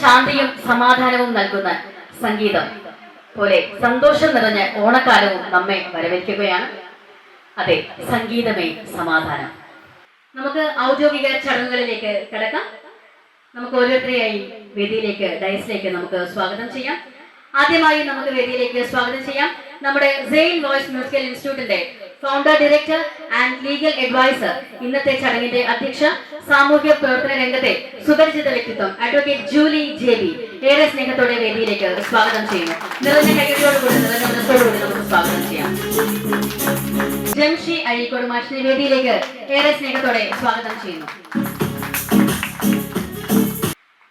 ശാന്തിയും സമാധാനവും നൽകുന്ന സംഗീതം പോലെ സന്തോഷം നിറഞ്ഞ ഓണക്കാലവും നമ്മെ വരവേൽക്കുകയാണ്. അതെ, സംഗീതമേ സമാധാനം. നമുക്ക് ഔദ്യോഗിക ചടങ്ങുകളിലേക്ക് കടക്കാം. നമുക്ക് ഓരോരുത്തരെയായി വേദിയിലേക്ക്, ഡയസിലേക്ക് നമുക്ക് സ്വാഗതം ചെയ്യാം. ആദ്യമായി നമുക്ക് വേദിയിലേക്ക് സ്വാഗതം ചെയ്യാം നമ്മുടെ സെയിൻ വോയ്സ് മ്യൂസിക്കൽ ഇൻസ്റ്റിറ്റ്യൂട്ടിന്റെ founder, director and legal adviser, ഇന്നത്തെ ചടങ്ങിന്റെ അധ്യക്ഷ, സാമൂഹ്യ പ്രവർത്തന രംഗത്തെ സുപരിചിത വ്യക്തിത്വം അഡ്വക്കേറ്റ് ജൂലി ജെബി ഏറെ സ്നേഹത്തോടെ വേദിയിലേക്ക് സ്വാഗതം ചെയ്യുന്നു. നിറഞ്ഞ കൈകളോടുകൂടി, നിറഞ്ഞ മനസ്സോടുകൂടി നമുക്ക് സ്വാഗതം ചെയ്യാം. ജംഷി അഴീക്കോട് മാഷിനെ വേദിയിലേക്ക് ഏറെ സ്നേഹത്തോടെ സ്വാഗതം ചെയ്യുന്നു.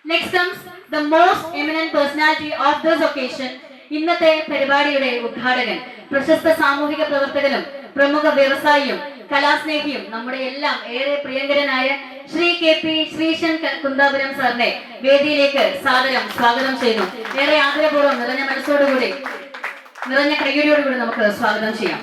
Next comes the most eminent personality of this occasion. ഇന്നത്തെ പരിപാടിയുടെ ഉദ്ഘാടകൻ, പ്രശസ്ത സാമൂഹിക പ്രവർത്തകനും പ്രമുഖ വ്യവസായിയും കലാസ്നേഹിയും നമ്മുടെ എല്ലാം ഏറെ പ്രിയങ്കരനായ ശ്രീ KP ശ്രീശൻ കുന്താപുരം സാറിനെ വേദിയിലേക്ക് സാദരം സ്വാഗതം ചെയ്യുന്നു. ഏറെ ആദരപൂർവ്വം നിറഞ്ഞ മനസ്സോടുകൂടി, നിറഞ്ഞ കൈയ്യടിയോടുകൂടി നമുക്ക് സ്വാഗതം ചെയ്യാം.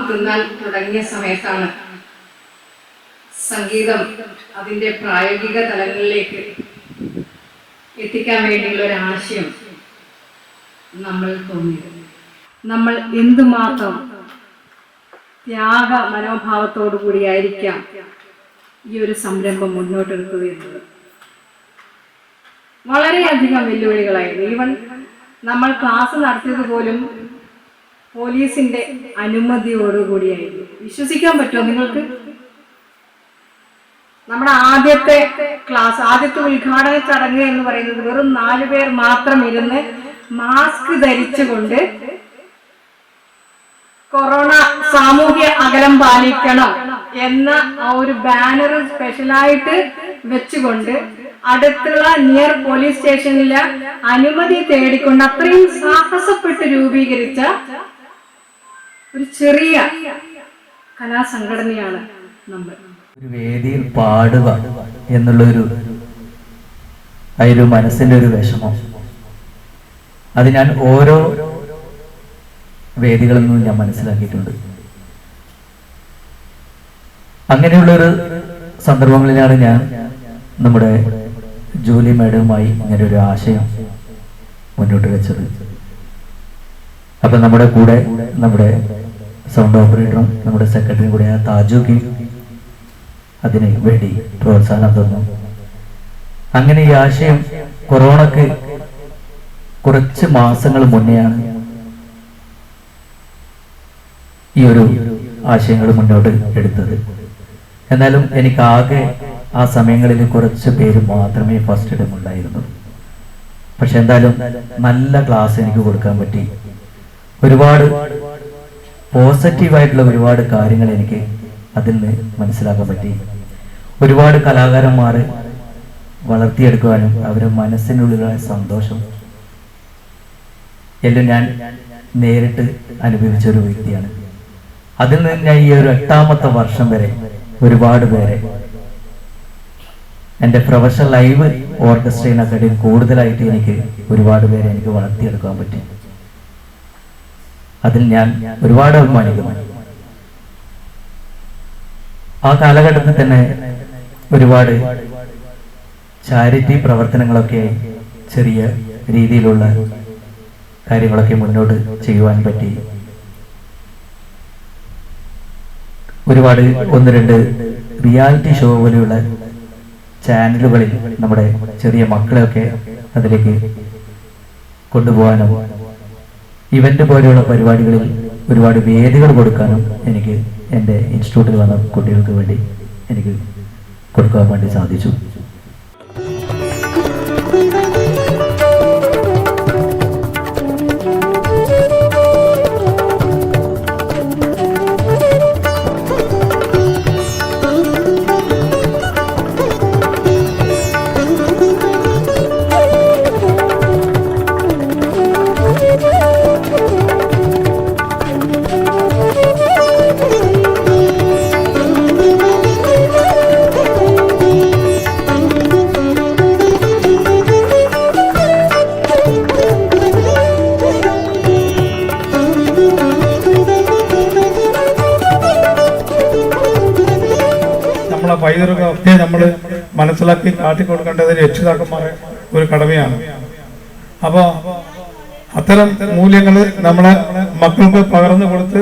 തിന്നാൻ തുടങ്ങിയ സമയത്താണ് സംഗീതം അതിൻ്റെ പ്രായോഗിക തലങ്ങളിലേക്ക് എത്തിക്കാൻ വേണ്ടിയുള്ള ഒരു ആശയം നമ്മൾ തോന്നിയത്. നമ്മൾ എന്തുമാത്രം ത്യാഗ മനോഭാവത്തോടു കൂടിയായിരിക്കാം ഈ ഒരു സംരംഭം മുന്നോട്ടെടുത്തത് എന്നത് വളരെയധികം വെല്ലുവിളികളായിരുന്നു. ഈവൻ നമ്മൾ ക്ലാസ് നടത്തിയത് പോലും പോലീസിന്റെ അനുമതിയോടുകൂടിയായിരുന്നു. വിശ്വസിക്കാൻ പറ്റുമോ നിങ്ങൾക്ക്? നമ്മുടെ ആദ്യത്തെ ക്ലാസ്, ആദ്യത്തെ ഉദ്ഘാടന ചടങ്ങ് എന്ന് പറയുന്നത് വെറും 4 പേർ മാത്രം ഇരുന്ന് മാസ്ക് ധരിച്ചുകൊണ്ട് കൊറോണ സാമൂഹ്യ അകലം പാലിക്കണം എന്ന ആ ഒരു ബാനർ സ്പെഷ്യലായിട്ട് വെച്ചുകൊണ്ട് അടുത്തുള്ള നിയർ പോലീസ് സ്റ്റേഷനിലെ അനുമതി തേടിക്കൊണ്ട് അത്രയും സാഹസപ്പെട്ട് രൂപീകരിച്ച ഒരു ചെറിയ കലാസംഘടനയാണ് നമ്മൾ. ഒരു വേദിയിൽ പാടുക എന്നുള്ളൊരു മനസ്സിന്റെ ഒരു വിഷമം, അത് ഞാൻ ഓരോ വേദികളിൽ നിന്നും ഞാൻ മനസ്സിലാക്കിയിട്ടുണ്ട്. അങ്ങനെയുള്ളൊരു സന്ദർഭങ്ങളിലാണ് ഞാൻ നമ്മുടെ ജൂലി മാഡവുമായി ഇങ്ങനെ ഒരു ആശയം മുന്നോട്ട് വെച്ചത്. അപ്പൊ നമ്മുടെ കൂടെ നമ്മുടെ സൗണ്ട് ഓപ്പറേറ്ററും നമ്മുടെ സെക്രട്ടറിയും കൂടെ താജുക്കി അതിന് വേണ്ടി പ്രോത്സാഹനം തന്നു. അങ്ങനെ ഈ ആശയം കൊറോണക്ക് കുറച്ച് മാസങ്ങൾ മുന്നെയാണ് ഈ ഒരു ആശയങ്ങൾ മുന്നോട്ട് എടുത്തത്. എന്നാലും എനിക്കാകെ ആ സമയങ്ങളിൽ കുറച്ച് പേര് മാത്രമേ ഫസ്റ്റ് ഇടം ഉണ്ടായിരുന്നു. പക്ഷെ എന്തായാലും നല്ല ക്ലാസ് എനിക്ക് കൊടുക്കാൻ പറ്റി. ഒരുപാട് പോസിറ്റീവായിട്ടുള്ള ഒരുപാട് കാര്യങ്ങൾ എനിക്ക് അതിൽ നിന്ന് മനസ്സിലാക്കാൻ പറ്റി. ഒരുപാട് കലാകാരന്മാർ വളർത്തിയെടുക്കുവാനും അവരുടെ മനസ്സിനുള്ളിലുള്ള സന്തോഷം എല്ലാം ഞാൻ നേരിട്ട് അനുഭവിച്ച ഒരു വ്യക്തിയാണ്. അതിൽ നിന്ന് ഞാൻ ഈ ഒരു 8ാമത്തെ വർഷം വരെ ഒരുപാട് പേരെ എൻ്റെ പ്രൊഫഷണൽ ലൈവ് ഓർക്കസ്ട്രയിനെക്കാട്ടി കൂടുതലായിട്ട് എനിക്ക് ഒരുപാട് പേരെ എനിക്ക് വളർത്തിയെടുക്കാൻ പറ്റി. അതിൽ ഞാൻ ഒരുപാട് അഭിമാനിക്കുന്നു. ആ കാലഘട്ടത്തിൽ തന്നെ ഒരുപാട് ചാരിറ്റി പ്രവർത്തനങ്ങളൊക്കെ ചെറിയ രീതിയിലുള്ള കാര്യങ്ങളൊക്കെ മുന്നോട്ട് ചെയ്യുവാൻ പറ്റി. ഒരുപാട് 1-2 റിയാലിറ്റി ഷോ പോലെയുള്ള ചാനലുകളിൽ നമ്മുടെ ചെറിയ മക്കളെയൊക്കെ അതിലേക്ക് കൊണ്ടുപോകാനും ഇവന്റ് പോലെയുള്ള പരിപാടികളിൽ ഒരുപാട് വേദികൾ കൊടുക്കാനും എനിക്ക് എൻ്റെ ഇൻസ്റ്റിറ്റ്യൂട്ടിൽ വന്ന കുട്ടികൾക്ക് വേണ്ടി എനിക്ക് കൊടുക്കാൻ വേണ്ടി സാധിച്ചു. വൈദ്യുതൊക്കെ നമ്മൾ മനസ്സിലാക്കി കാട്ടിക്കൊടുക്കേണ്ടത് രക്ഷിതാക്കന്മാരെ ഒരു കടമയാണ്. അപ്പോൾ അത്തരം മൂല്യങ്ങൾ നമ്മളെ മക്കൾക്ക് പകർന്നു കൊടുത്ത്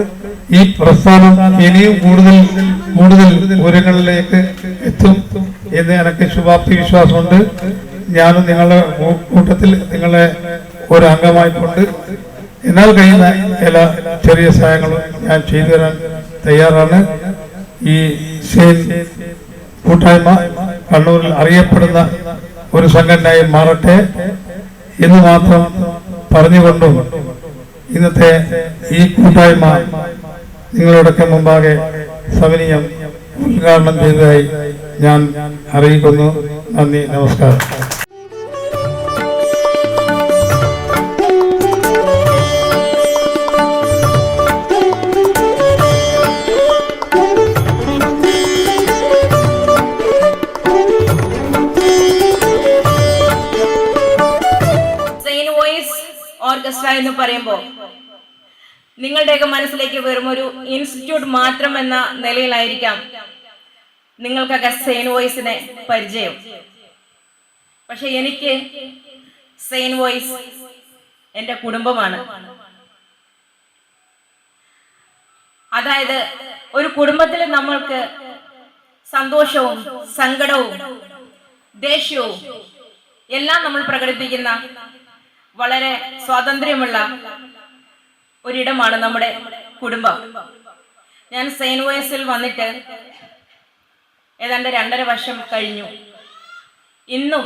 ഈ പ്രസ്ഥാനം ഇനിയും കൂടുതൽ കൂടുതൽ ഉയരങ്ങളിലേക്ക് എത്തും എന്ന് എനിക്ക് ശുഭാപ്തി വിശ്വാസമുണ്ട്. ഞാനും നിങ്ങളുടെ കൂട്ടത്തിൽ നിങ്ങളെ ഒരു അംഗമായിക്കൊണ്ട് എന്നാൽ കഴിയുന്ന എല്ലാ ചെറിയ സഹായങ്ങളും ഞാൻ ചെയ്തു തരാൻ തയ്യാറാണ്. ഈ സെയിൻ കൂട്ടായ്മ കണ്ണൂരിൽ അറിയപ്പെടുന്ന ഒരു സംഘടനയായി മാറട്ടെ എന്ന് മാത്രം പറഞ്ഞുകൊണ്ടും ഇന്നത്തെ ഈ കൂട്ടായ്മ നിങ്ങളുടെയൊക്കെ മുമ്പാകെ സവിനയം ഉദ്ഘാടനം ചെയ്തതായി ഞാൻ അറിയിക്കുന്നു. നന്ദി, നമസ്കാരം. ഓർക്കസ്ട്ര എന്ന് പറയുമ്പോൾ നിങ്ങളുടെയൊക്കെ മനസ്സിലേക്ക് വെറും ഒരു ഇൻസ്റ്റിറ്റ്യൂട്ട് മാത്രം എന്ന നിലയിലായിരിക്കാം നിങ്ങൾക്കൊക്കെ സെയിൻ വോയിസിനെ പരിചയം. പക്ഷെ എനിക്ക് സെയിൻ വോയിസ് എൻ്റെ കുടുംബമാണ്. അതായത് ഒരു കുടുംബത്തിൽ നമ്മൾക്ക് സന്തോഷവും സങ്കടവും ദേഷ്യവും എല്ലാം നമ്മൾ പ്രകടിപ്പിക്കുന്ന വളരെ സ്വാതന്ത്ര്യമുള്ള ഒരിടമാണ് നമ്മുടെ കുടുംബം. ഞാൻ സെയിൻ വോയിസിൽ വന്നിട്ട് ഏതാണ്ട് 2.5 വർഷം കഴിഞ്ഞു. ഇന്നും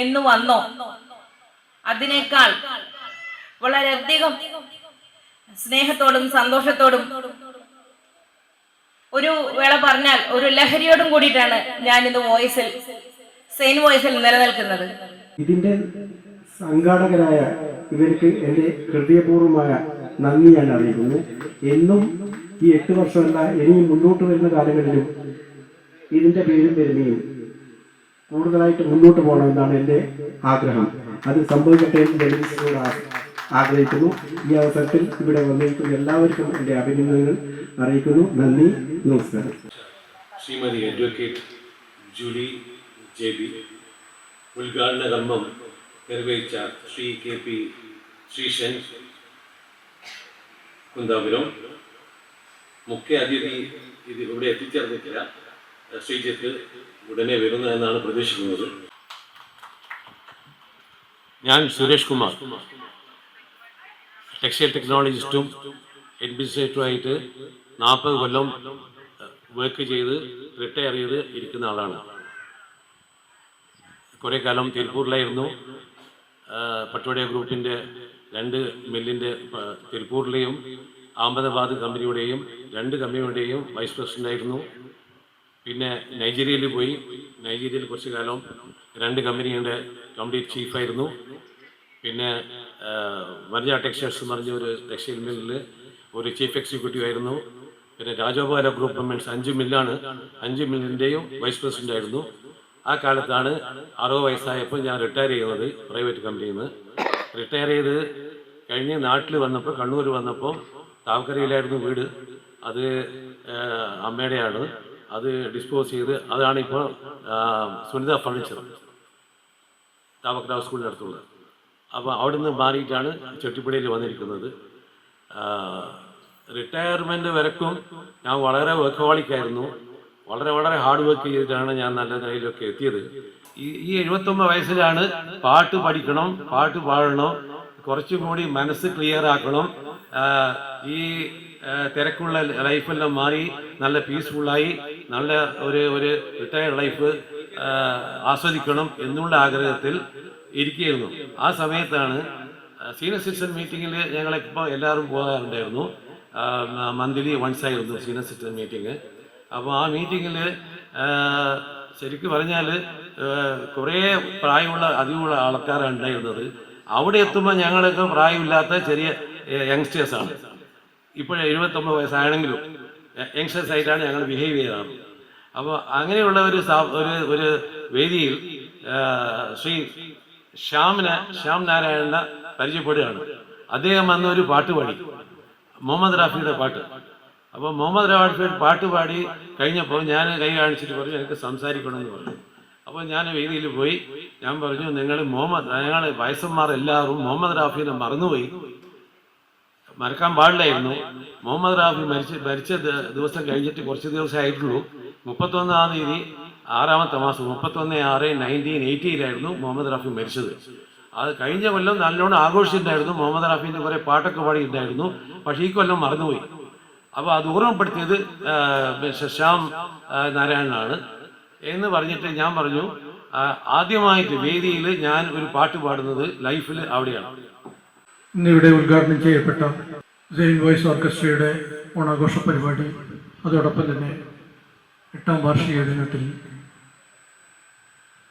എന്ന് വന്നോ അതിനേക്കാൾ വളരെയധികം സ്നേഹത്തോടും സന്തോഷത്തോടും ഒരു വേള പറഞ്ഞാൽ ഒരു ലഹരിയോടും കൂടിയിട്ടാണ് ഞാൻ ഇന്ന് സെയിൻ വോയിസിൽ നിലനിൽക്കുന്നത്. ഇതിന്റെ സംഘാടകരായ ഇവർക്ക് എൻ്റെ ഹൃദയപൂർവ്വമായ നന്ദി ഞാൻ അറിയിക്കുന്നു. എന്നും ഈ 8 വർഷമല്ല, ഇനിയും മുന്നോട്ട് വരുന്ന കാലങ്ങളിലും ഇതിൻ്റെ പേരും പെരുമയും കൂടുതലായിട്ട് മുന്നോട്ട് പോകണമെന്നാണ് എൻ്റെ ആഗ്രഹം. അത് സംഭവിക്കട്ടെ എന്ന് ജനങ്ങളോട് ആഗ്രഹിക്കുന്നു. ഈ അവസരത്തിൽ ഇവിടെ വന്നിരിക്കുന്ന എല്ലാവർക്കും എൻ്റെ അഭിനന്ദനങ്ങൾ അറിയിക്കുന്നു. നന്ദി, നമസ്കാരം. ശ്രീമതി അഡ്വക്കേറ്റ് ജൂലി JB ഉദ്ഘാടന കർമ്മം നിർവഹിച്ച ശ്രീ KP ശ്രീശൻ കുന്താപുരം, മുഖ്യ അതിഥി ഇത് ഇവിടെ എത്തിച്ചേർന്നിട്ടില്ല, ശ്രീജിത്ത് ഉടനെ വരുന്നതെന്നാണ് പ്രതീക്ഷിക്കുന്നത്. ഞാൻ സുരേഷ് കുമാർ, ടെക്സ്റ്റൈൽ ടെക്നോളജിസ്റ്റും അഡ്മിനിസ്ട്രേറ്ററുമായിട്ട് 40 കൊല്ലം വർക്ക് ചെയ്ത് റിട്ടയർ ചെയ്ത് ഇരിക്കുന്ന ആളാണ്. കുറേ കാലം തിരുപ്പൂരിലായിരുന്നു. പട്ടോടിയ ഗ്രൂപ്പിൻ്റെ 2 മില്ലിൻ്റെ തിരുപ്പൂരിലെയും അഹമ്മദാബാദ് കമ്പനിയുടെയും 2 കമ്പനിയുടെയും വൈസ് പ്രസിഡൻ്റായിരുന്നു. പിന്നെ നൈജീരിയയിൽ പോയി, നൈജീരിയയിൽ കുറച്ച് കാലം 2 കമ്പനിയുടെ കംപ്ലീറ്റ് ചീഫായിരുന്നു. പിന്നെ വനജ ടെക്സ്റ്റൈൽസ് എന്ന് പറഞ്ഞ ഒരു ടെക്സ്റ്റൈൽ മില്ലിൽ ഒരു ചീഫ് എക്സിക്യൂട്ടീവ് ആയിരുന്നു. പിന്നെ രാജഗോപാല ഗ്രൂപ്പ് മീൻസ് 5 മില്ലാണ്, 5 മില്ലിൻ്റെയും വൈസ് പ്രസിഡൻ്റ് ആയിരുന്നു. ആ കാലത്താണ് 60 വയസ്സായപ്പോൾ ഞാൻ റിട്ടയർ ചെയ്യുന്നത് പ്രൈവറ്റ് കമ്പനിയിൽ നിന്ന്. റിട്ടയർ ചെയ്ത് കഴിഞ്ഞ് നാട്ടിൽ വന്നപ്പോൾ, കണ്ണൂർ വന്നപ്പോൾ താവക്കരയിലായിരുന്നു വീട്. അത് അമ്മയുടെയാണ്. അത് ഡിസ്പോസ് ചെയ്ത് അതാണിപ്പോൾ സുനിത ഫർണിച്ചർ താവക്കര സ്കൂളിൻ്റെ അടുത്തുള്ളത്. അപ്പോൾ അവിടെ നിന്ന് മാറിയിട്ടാണ് ചെട്ടിപ്പടിയിൽ വന്നിരിക്കുന്നത്. റിട്ടയർമെൻറ്റ് വരക്കും ഞാൻ വളരെ വർക്കഹോളിക്കായിരുന്നു. വളരെ വളരെ ഹാർഡ് വർക്ക് ചെയ്തിട്ടാണ് ഞാൻ നല്ല നിലയിലൊക്കെ എത്തിയത്. ഈ 79 വയസ്സിലാണ് പാട്ട് പഠിക്കണം, പാട്ട് പാടണം, കുറച്ചും കൂടി മനസ്സ് ക്ലിയർ ആക്കണം, ഈ തിരക്കുള്ള ലൈഫെല്ലാം മാറി നല്ല പീസ്ഫുള്ളായി നല്ല ഒരു റിട്ടയർഡ് ലൈഫ് ആസ്വദിക്കണം എന്നുള്ള ആഗ്രഹത്തിൽ ഇരിക്കുകയായിരുന്നു. ആ സമയത്താണ് സീനിയർ സിറ്റിസൺ മീറ്റിങ്ങിൽ ഞങ്ങളിപ്പോൾ എല്ലാവരും പോകാറുണ്ടായിരുന്നു. മന്ത്ലി വൺസ് ആയിരുന്നു സീനിയർ സിറ്റിസൺ മീറ്റിംഗ്. അപ്പോൾ ആ മീറ്റിങ്ങിൽ ശരിക്കും പറഞ്ഞാൽ കുറേ പ്രായമുള്ള അധികമുള്ള ആൾക്കാരാണ് ഉണ്ടായിരുന്നത്. അവിടെ എത്തുമ്പോൾ ഞങ്ങളൊക്കെ പ്രായമില്ലാത്ത ചെറിയ യങ്സ്റ്റേഴ്സാണ്. ഇപ്പോൾ 79 വയസ്സാണെങ്കിലും യങ്സ്റ്റേഴ്സായിട്ടാണ് ഞങ്ങൾ ബിഹേവ് ചെയ്യാറ്. അപ്പോൾ അങ്ങനെയുള്ള ഒരു വേദിയിൽ ശ്രീ ശ്യാം നാരായണനെ പരിചയപ്പെടുകയാണ്. അദ്ദേഹം വന്ന ഒരു പാട്ട് പാടി, മുഹമ്മദ് റാഫിയുടെ പാട്ട്. അപ്പോൾ മുഹമ്മദ് റാഫി പാട്ട് പാടി കഴിഞ്ഞപ്പോൾ ഞാൻ കൈ കാണിച്ചിട്ട് പറഞ്ഞു എനിക്ക് സംസാരിക്കണമെന്ന് പറഞ്ഞു. അപ്പോൾ ഞാൻ വേദിയിൽ പോയി ഞാൻ പറഞ്ഞു ഞങ്ങൾ വയസ്സന്മാർ എല്ലാവരും മുഹമ്മദ് റാഫിനെ മറന്നുപോയി, മറക്കാൻ പാടില്ലായിരുന്നു. മുഹമ്മദ് റാഫി മരിച്ച ദിവസം കഴിഞ്ഞിട്ട് കുറച്ച് ദിവസമായിട്ടുള്ളൂ. 31-ാം തീയതി 6-ാമത്തെ മാസം 31/6/1980 മുഹമ്മദ് റാഫി മരിച്ചത്. അത് കഴിഞ്ഞ കൊല്ലം നല്ലോണം ആഘോഷിച്ചിട്ടുണ്ടായിരുന്നു, മുഹമ്മദ് റാഫിൻ്റെ കുറേ പാട്ടൊക്കെ പാടിയിട്ടുണ്ടായിരുന്നു. പക്ഷേ ഈ കൊല്ലം മറന്നുപോയി. അപ്പോൾ അത് ഓർമ്മപ്പെടുത്തിയത് ശ്യാം നാരായണനാണ് എന്ന് പറഞ്ഞിട്ട് ഞാൻ പറഞ്ഞു ആദ്യമായിട്ട് വേദിയിൽ ഞാൻ ഒരു പാട്ട് പാടുന്നത് ലൈഫിൽ അവിടെയാണ്. ഇന്നിവിടെ ഉദ്ഘാടനം ചെയ്യപ്പെട്ട സെയിൻ വോയിസ് ഓർക്കസ്ട്രയുടെ ഓണാഘോഷ പരിപാടി, അതോടൊപ്പം തന്നെ 8ാം വാർഷിക ദിനത്തിൽ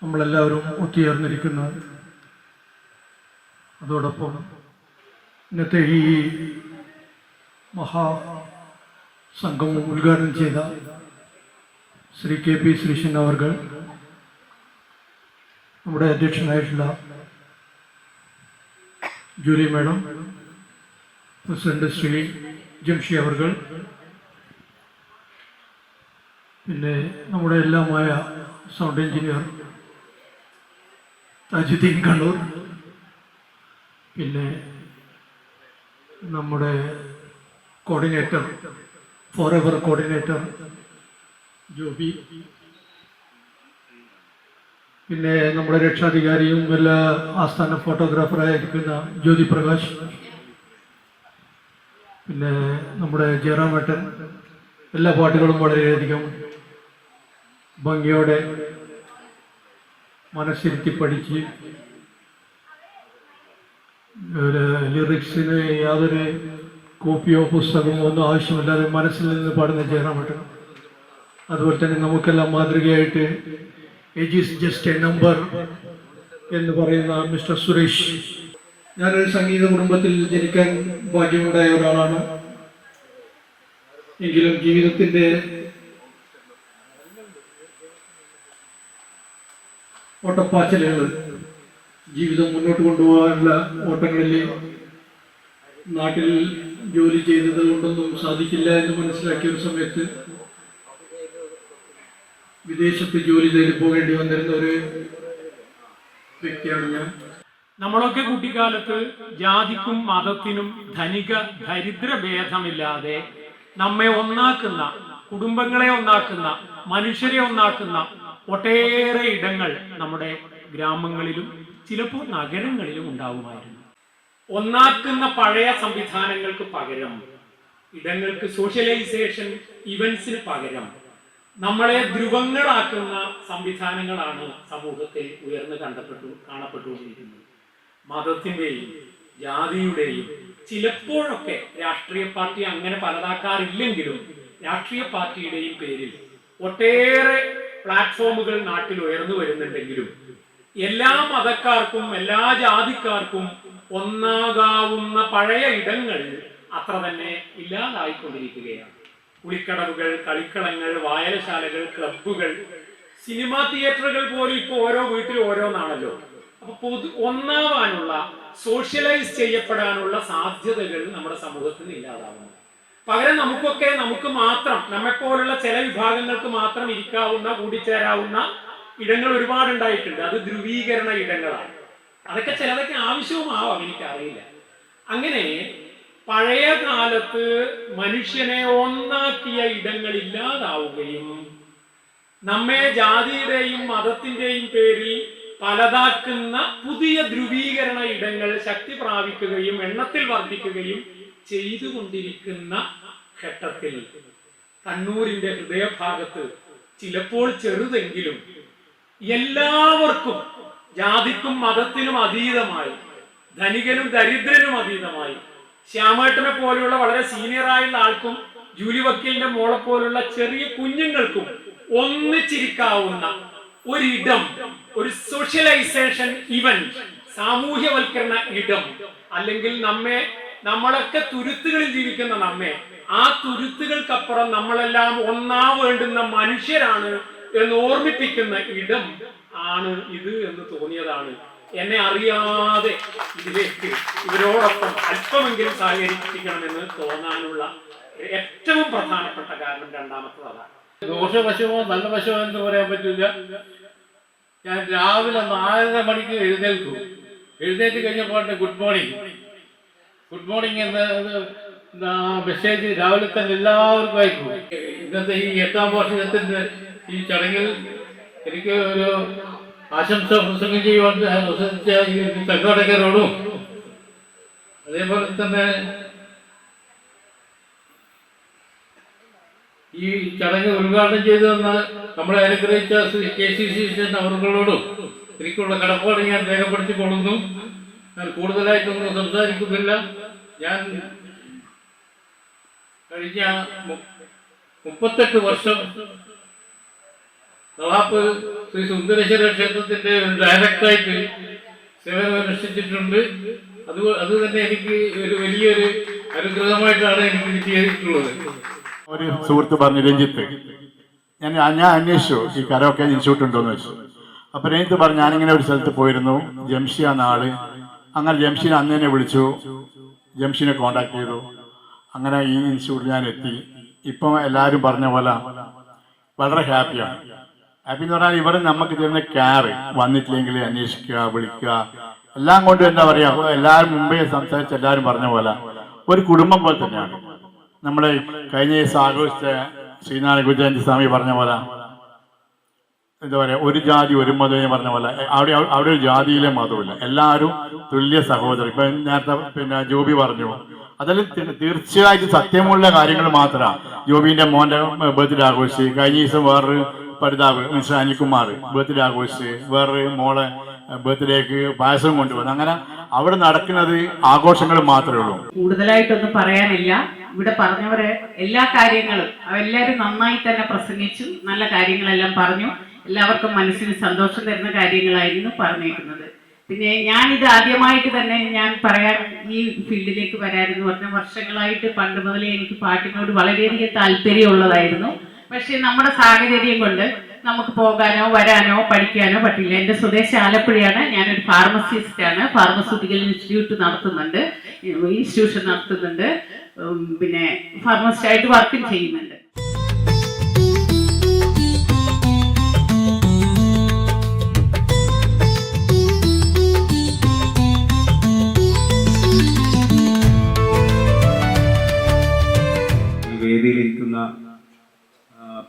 നമ്മളെല്ലാവരും ഒത്തുചേർന്നിരിക്കുന്ന, അതോടൊപ്പം ഇന്നത്തെ ഈ മഹാസംഗമം ഉദ്ഘാടനം ചെയ്ത ശ്രീ KP ശ്രീശൻ അവർകൾ, നമ്മുടെ അധ്യക്ഷനായിട്ടുള്ള Julie madam, president Shri Jamshi അവർകൾ, പിന്നെ നമ്മുടെ എല്ലാമായ സൗണ്ട് എഞ്ചിനീയർ താജുദ്ദീൻ കണ്ണൂർ, പിന്നെ നമ്മുടെ കോർഡിനേറ്റർ, ഫോറെവർ കോർഡിനേറ്റർ ജോബി, പിന്നെ നമ്മുടെ രക്ഷാധികാരിയും എല്ലാ ആസ്ഥാന ഫോട്ടോഗ്രാഫറായിരിക്കുന്ന ജ്യോതി പ്രകാശ്, പിന്നെ നമ്മുടെ ജയറാമേട്ടൻ എല്ലാ പാട്ടുകളും വളരെയധികം ഭംഗിയോടെ മനസ്സിരുത്തി പഠിച്ച് ലിറിക്സിന് യാതൊരു കോപ്പിയോ പുസ്തകമോ ഒന്നും ആവശ്യമില്ലാതെ മനസ്സിൽ നിന്ന് പാടുന്ന ജയറാമേട്ടൻ, അതുപോലെ തന്നെ നമുക്കെല്ലാം മാതൃകയായിട്ട് age is just a number എന്ന് പറയുന്ന മിസ്റ്റർ സുരേഷ്. ഞാനൊരു സംഗീത കുടുംബത്തിൽ ജനിക്കാൻ ഭാഗ്യമുണ്ടായ ഒരാളാണ്. എങ്കിലും ജീവിതത്തിൻ്റെ ഓട്ടപ്പാച്ചിലുകൾ, ജീവിതം മുന്നോട്ട് കൊണ്ടുപോകാനുള്ള ഓട്ടങ്ങളിൽ നാട്ടിൽ ജോലി ചെയ്തത് കൊണ്ടൊന്നും സാധിക്കില്ല എന്ന് മനസ്സിലാക്കിയ ഒരു സമയത്ത് വിദേശത്ത് ജോലി ചെയ്ത് പോകേണ്ടി വന്നിരുന്ന ഒരു വ്യക്തിയാണ് ഞാൻ. നമ്മളൊക്കെ കുട്ടിക്കാലത്ത് ജാതിക്കും മതത്തിനും ധനിക ദരിദ്ര ഭേദമില്ലാതെ നമ്മെ ഒന്നാക്കുന്ന, കുടുംബങ്ങളെ ഒന്നാക്കുന്ന, മനുഷ്യരെ ഒന്നാക്കുന്ന ഒട്ടേറെ ഇടങ്ങൾ നമ്മുടെ ഗ്രാമങ്ങളിലും ചിലപ്പോൾ നഗരങ്ങളിലും ഉണ്ടാവുമായിരുന്നു. ഒന്നാക്കുന്ന പഴയ സംവിധാനങ്ങൾക്ക് പകരം, ഇടങ്ങൾക്ക് സോഷ്യലൈസേഷൻ ഇവന്റ്സിന് പകരം നമ്മളെ ധ്രുവങ്ങളാക്കുന്ന സംവിധാനങ്ങളാണ് സമൂഹത്തിൽ ഉയർന്നു കാണപ്പെട്ടുകൊണ്ടിരിക്കുന്നത്. മതത്തിൻ്റെയും ജാതിയുടെയും, ചിലപ്പോഴൊക്കെ രാഷ്ട്രീയ പാർട്ടി അങ്ങനെ പലതാക്കാറില്ലെങ്കിലും രാഷ്ട്രീയ പാർട്ടിയുടെയും പേരിൽ ഒട്ടേറെ പ്ലാറ്റ്ഫോമുകൾ നാട്ടിൽ ഉയർന്നു വരുന്നുണ്ടെങ്കിലും എല്ലാ മതക്കാർക്കും എല്ലാ ജാതിക്കാർക്കും ഒന്നാകാവുന്ന പഴയ ഇടങ്ങൾ അത്ര തന്നെ ഇല്ലാതായിക്കൊണ്ടിരിക്കുകയാണ്. കുളിക്കടവുകൾ, കളിക്കളങ്ങൾ, വായനശാലകൾ, ക്ലബ്ബുകൾ, സിനിമാ തിയേറ്ററുകൾ പോലും ഇപ്പോൾ ഓരോ വീട്ടിൽ ഓരോന്നാണല്ലോ. അപ്പൊ ഒന്നാവാനുള്ള, സോഷ്യലൈസ് ചെയ്യപ്പെടാനുള്ള സാധ്യതകൾ നമ്മുടെ സമൂഹത്തിന് ഇല്ലാതാവുന്നു. പകരം നമുക്ക് മാത്രം, നമ്മെപ്പോലുള്ള ചില വിഭാഗങ്ങൾക്ക് മാത്രം ഇരിക്കാവുന്ന, കൂടിച്ചേരാവുന്ന ഇടങ്ങൾ ഒരുപാടുണ്ടായിട്ടുണ്ട്. അത് ധ്രുവീകരണ ഇടങ്ങളാണ്. അതൊക്കെ ചിലതൊക്കെ ആവശ്യവുമാവാം, എനിക്കറിയില്ല. അങ്ങനെ പഴയ കാലത്ത് മനുഷ്യനെ ഒന്നാക്കിയ ഇടങ്ങൾ ഇല്ലാതാവുകയും നമ്മെ ജാതിയുടെയും മതത്തിന്റെയും പേരിൽ പലതാക്കുന്ന പുതിയ ധ്രുവീകരണ ഇടങ്ങൾ ശക്തി പ്രാപിക്കുകയും എണ്ണത്തിൽ വർദ്ധിക്കുകയും ചെയ്തുകൊണ്ടിരിക്കുന്ന ഘട്ടത്തിൽ കണ്ണൂരിന്റെ ഹൃദയഭാഗത്ത് ചിലപ്പോൾ ചെറുതെങ്കിലും എല്ലാവർക്കും, ജാതിക്കും മതത്തിനും അതീതമായി, ധനികനും ദരിദ്രനും അതീതമായി, ശ്യാമേട്ടനെ പോലെയുള്ള വളരെ സീനിയറായുള്ള ആൾക്കും ജൂലി വക്കീലിന്റെ മോളെ പോലുള്ള ചെറിയ കുഞ്ഞുങ്ങൾക്കും ഒന്നിച്ചിരിക്കാവുന്ന ഒരിടം, ഒരു സോഷ്യലൈസേഷൻ ഇവന്റ്, സാമൂഹ്യവൽക്കരണ ഇടം, അല്ലെങ്കിൽ നമ്മളൊക്കെ തുരുത്തുകളിൽ ജീവിക്കുന്ന ആ തുരുത്തുകൾക്കപ്പുറം നമ്മളെല്ലാം ഒന്നാവേണ്ടുന്ന മനുഷ്യരാണ് എന്ന് ഓർമ്മിപ്പിക്കുന്ന ഇടം ആണ് ഇത് എന്ന് തോന്നിയതാണ്. എന്നെ അറിയാതെ ഇതിലേക്ക് ഇവരോടൊപ്പം അല്പമെങ്കിലും സഹകരിപ്പിക്കണമെന്ന് തോന്നാനുള്ള ഏറ്റവും പ്രധാനപ്പെട്ട കാരണം രണ്ടാമത്തത് അതാണ്. ദോഷവശമോ നല്ല വശമോ എന്ന് പറയാൻ പറ്റില്ല. ഞാൻ രാവിലെ 4:30 മണിക്ക് എഴുന്നേൽക്കും. എഴുന്നേറ്റ് കഴിഞ്ഞപ്പോൾ ഗുഡ് മോർണിംഗ് എന്ന മെസ്സേജ് രാവിലെ തന്നെ എല്ലാവർക്കും അയക്കും. ഇന്നത്തെ ഈ 8ാം വർഷത്തിന്റെ ഈ ചടങ്ങിൽ എനിക്ക് ഒരു ആശംസ പ്രസംഗം ചെയ്യുവാൻ അവസരിച്ച ഈ സംഘാടകരോടും അതേപോലെ തന്നെ ഈ ചടങ്ങ് ഉദ്ഘാടനം ചെയ്തു തന്ന നമ്മളെ അനുഗ്രഹിച്ച KCC അവர்களോടും എനിക്കുള്ള കടപ്പാട് ഞാൻ രേഖപ്പെടുത്തിക്കൊള്ളുന്നു. ഞാൻ കൂടുതലായിട്ടൊന്നും സംസാരിക്കുന്നില്ല. ഞാൻ കഴിഞ്ഞ 38 വർഷം തളാപ്പ് ശ്രീ സുന്ദരേശ്വര ക്ഷേത്രത്തിന്റെ ഡയറക്ടറായിട്ട് സേവനമനുഷ്ഠിച്ചിട്ടുണ്ട്. അത് തന്നെ എനിക്ക് ഒരു വലിയൊരു അനുഗ്രഹമായിട്ടാണ് എനിക്ക് കിട്ടിയിട്ടുള്ളത്. ഒരു സുഹൃത്ത് പറഞ്ഞു, രഞ്ജിത്ത്, ഞാൻ അന്വേഷിച്ചു ഈ കരോക്കെ ഇൻസ്റ്റിറ്റ്യൂട്ട് ഉണ്ടോയെന്ന് വെച്ചു. അപ്പോൾ രഞ്ജിത്ത് പറഞ്ഞു, ഞാനിങ്ങനെ ഒരു സ്ഥലത്ത് പോയിരുന്നു, ജംഷിയാണ് ആള്. അങ്ങനെ ജംഷിനെ അന്ന് തന്നെ വിളിച്ചു, ജംഷിനെ കോണ്ടാക്ട് ചെയ്തു. അങ്ങനെ ഈ ഇൻസ്റ്റിറ്റ്യൂട്ടിൽ ഞാൻ എത്തി. ഇപ്പം എല്ലാവരും പറഞ്ഞ പോലെ വളരെ ഹാപ്പിയാണ്. ഹാപ്പി എന്ന് പറഞ്ഞാൽ ഇവിടെ നമുക്ക് തരുന്ന കെയർ, വന്നിട്ടില്ലെങ്കിൽ അന്വേഷിക്കുക, വിളിക്കുക, എല്ലാം കൊണ്ട് എന്താ പറയുക, എല്ലാവരും മുമ്പേ സംസാരിച്ച് എല്ലാവരും പറഞ്ഞ പോലെ ഒരു കുടുംബം പോലെ തന്നെയാണ്. നമ്മൾ കഴിഞ്ഞ ദിവസം ആഘോഷിച്ച ശ്രീനാരായണ ഗുരുജയന്തി സ്വാമി പറഞ്ഞ പോലെ എന്താ പറയുക, ഒരു ജാതി ഒരു മതം എന്ന് പറഞ്ഞ പോലെ അവിടെ ഒരു ജാതിയിലെ മതമില്ല, എല്ലാവരും തുല്യ സഹോദരൻ. ഇപ്പം നേരത്തെ ജോബി പറഞ്ഞു, അതെല്ലാം തീർച്ചയായിട്ടും സത്യമുള്ള കാര്യങ്ങൾ മാത്രമാണ്. ജോബിന്റെ മോന്റെ ബർത്ത്ഡേ ആഘോഷിച്ച്, കഴിഞ്ഞ ദിവസം വേറൊരു പഠിതാവ് മിസ്റ്റർ അനിൽകുമാർ ബർത്ത്ഡേ ആഘോഷിച്ച്, വേറൊരു മോളെ ബർത്ത്ഡേക്ക് പായസം കൊണ്ടുവന്നു. അങ്ങനെ അവിടെ നടക്കുന്നത് ആഘോഷങ്ങൾ മാത്രമേ ഉള്ളൂ. കൂടുതലായിട്ടൊന്നും പറയാനില്ല. ഇവിടെ പറഞ്ഞവരെ എല്ലാ കാര്യങ്ങളും എല്ലാവരും നന്നായി തന്നെ പ്രസംഗിച്ചു, നല്ല കാര്യങ്ങളെല്ലാം പറഞ്ഞു. എല്ലാവർക്കും മനസ്സിന് സന്തോഷം തരുന്ന കാര്യങ്ങളായിരുന്നു പറഞ്ഞേക്കുന്നത്. പിന്നെ ഞാനിത് ആദ്യമായിട്ട് തന്നെ ഞാൻ പറയാൻ ഈ ഫീൽഡിലേക്ക് വരാനെന്ന് പറഞ്ഞാൽ, വർഷങ്ങളായിട്ട് പണ്ട് മുതലേ എനിക്ക് പാട്ടിനോട് വളരെയധികം താല്പര്യമുള്ളതായിരുന്നു. പക്ഷെ നമ്മുടെ സാഹചര്യം കൊണ്ട് നമുക്ക് പോകാനോ വരാനോ പഠിക്കാനോ പറ്റില്ല. എൻ്റെ സ്വദേശം ആലപ്പുഴയാണ്. ഞാനൊരു ഫാർമസിസ്റ്റാണ്. ഫാർമസ്യൂട്ടിക്കൽ ഇൻസ്റ്റിറ്റ്യൂഷൻ നടത്തുന്നുണ്ട്, പിന്നെ ഫാർമസിസ്റ്റായിട്ട് വർക്കും ചെയ്യുന്നുണ്ട്. വേദിയിലിരിക്കുന്ന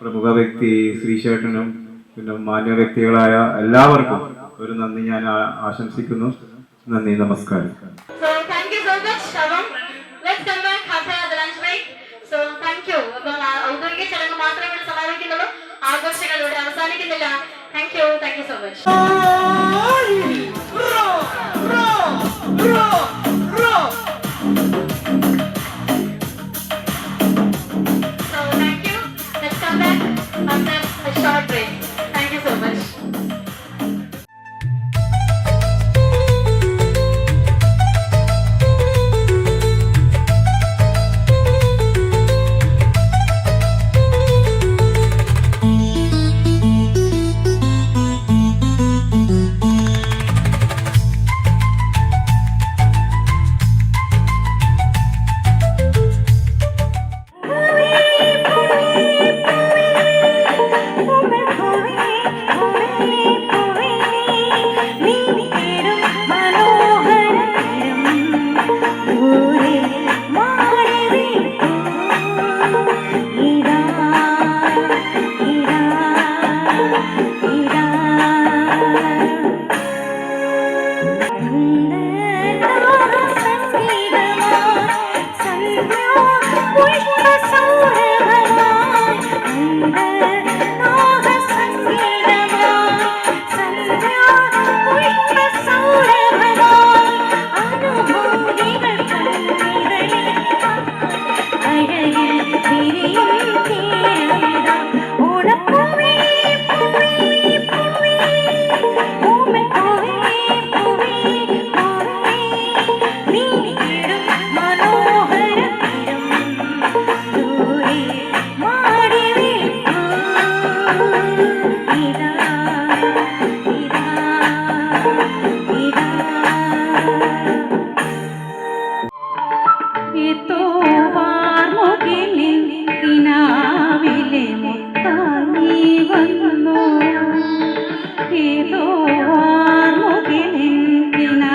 പ്രമുഖ വ്യക്തി ശ്രീശേഷനും പിന്നെ മാന്യ വ്യക്തികളായ എല്ലാവർക്കും ഒരു നന്ദി ഞാൻ ആശംസിക്കുന്നു. നന്ദി, നമസ്കാരം. ഔദ്യോഗിക ചടങ്ങ് മാത്രമേ ഇവിടെ സമാപിക്കുന്നുള്ളൂ. ആഘോഷങ്ങൾ ഇവിടെ അവസാനിക്കുന്നില്ല. Thank you so much. Short break. Thank you so much. ഏതോ മുകിലിനാവിലെ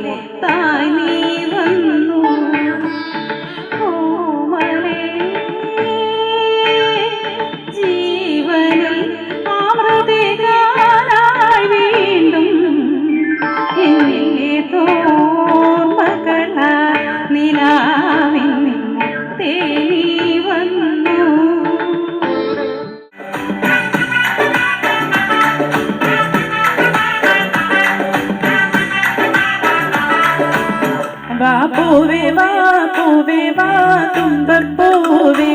മുത്തായി നീ വന്നു ഓമലേ ജീവനിൽ അമൃതഗാനായി വീണ്ടും ഏതോ മകളായി നിലാവിൻ തേനി വന്നു പൂവേ വാ തുമ്പപ്പൂവേ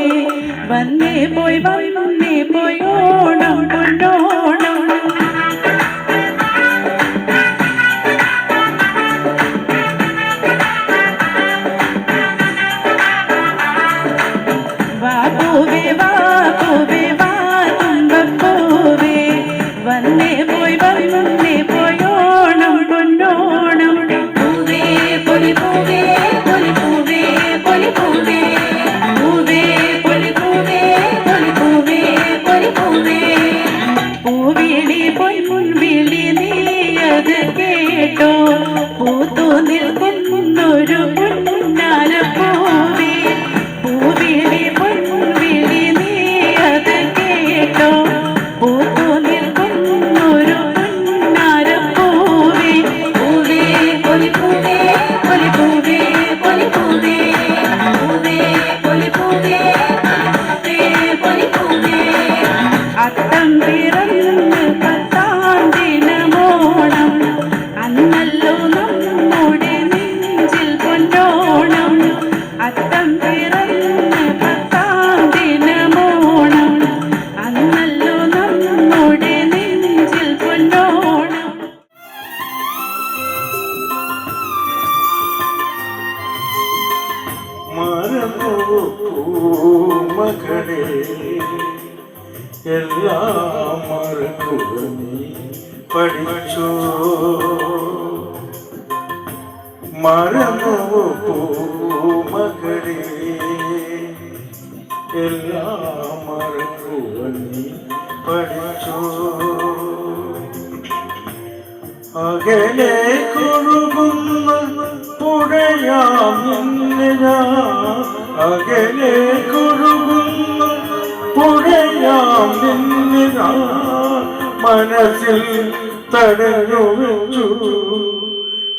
വന്നേ പോയി ഓണം കൊണ്ടോണം വാ പൂവേ വാ തുമ്പപ്പൂവേ വന്നേ പോയി ഓണം കൊണ്ടോണം പൂവേ പൊലി പൂവേ പൊലി പൂവേ പൊലി പൂവേ പൂവേ പൊലി പൂവേ പൊലി പൂവേ പൊലി പൂവേ പൂവിളി പൊൻവിളി നീയത് കേട്ടോ പൂത്തു നിൽക്കുന്നൊരു പൊന്നാര പൂവേ പൂവിളി പൊൻവിളി നീയത് കേട്ടോ പൂത്തു നിൽക്കുന്നൊരു പൊന്നാര പൂവേ പൂവേ പൊലി പൂവേ പൊലി പൂവേ പൊലി പൂവേ പൂവേ പൊലി പൂവേ പൊലി പൂവേ അത്തം പിറന്ന് 10-ാം ദിനമോണം അന്നല്ലോ നമ്മുടെ നെഞ്ചിൽ പൊന്നോണം അത്തം പിറന്ന് 10-ാം ദിനമോണം അന്നല്ലോ നമ്മുടെ നെഞ്ചിൽ പൊന്നോണം മകളെ എല്ലാം മറക്കുക നീ പഠിച്ചോ മറന്നു മകളെ എല്ലാം മറക്കുക നീ പഠിച്ചോ അകലെ കുറുകുന്ന പുഴയാം നിന്നെ ഞാൻ അകലെ കുറുകുന്ന പുഴയാം നിന്നെ ഞാൻ മനസ്സിൽ തടഞ്ഞു വെച്ചു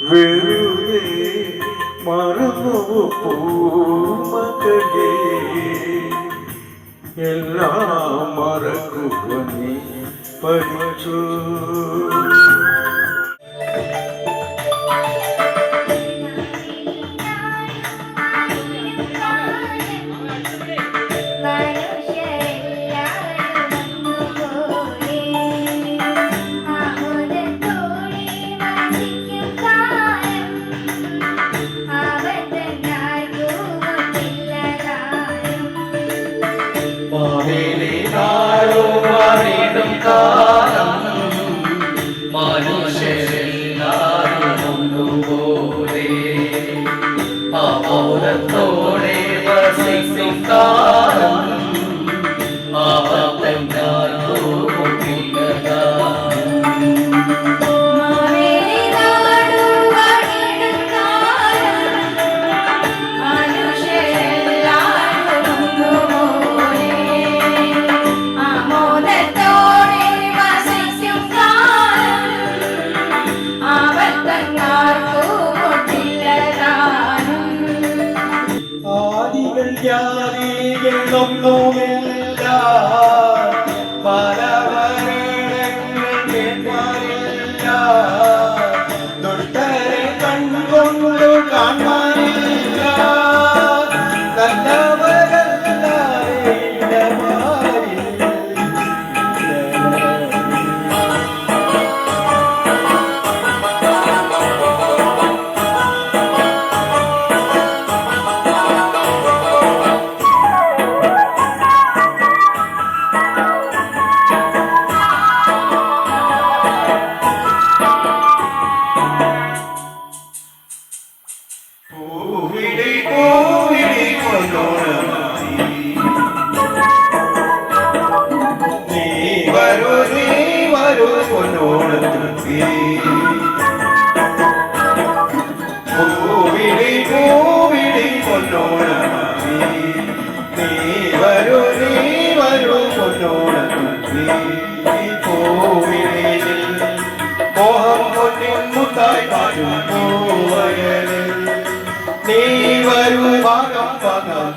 വെറുതെ മറന്നു പൂമകളെ എല്ലാം മറക്കുക നീ പഠിച്ചു പൂവിളിയിൽ മോഹം പൊന്നിൻ മുത്തായി കാട്ടും പൂവയലിൽ നീ വരൂ ഭാഗം പകം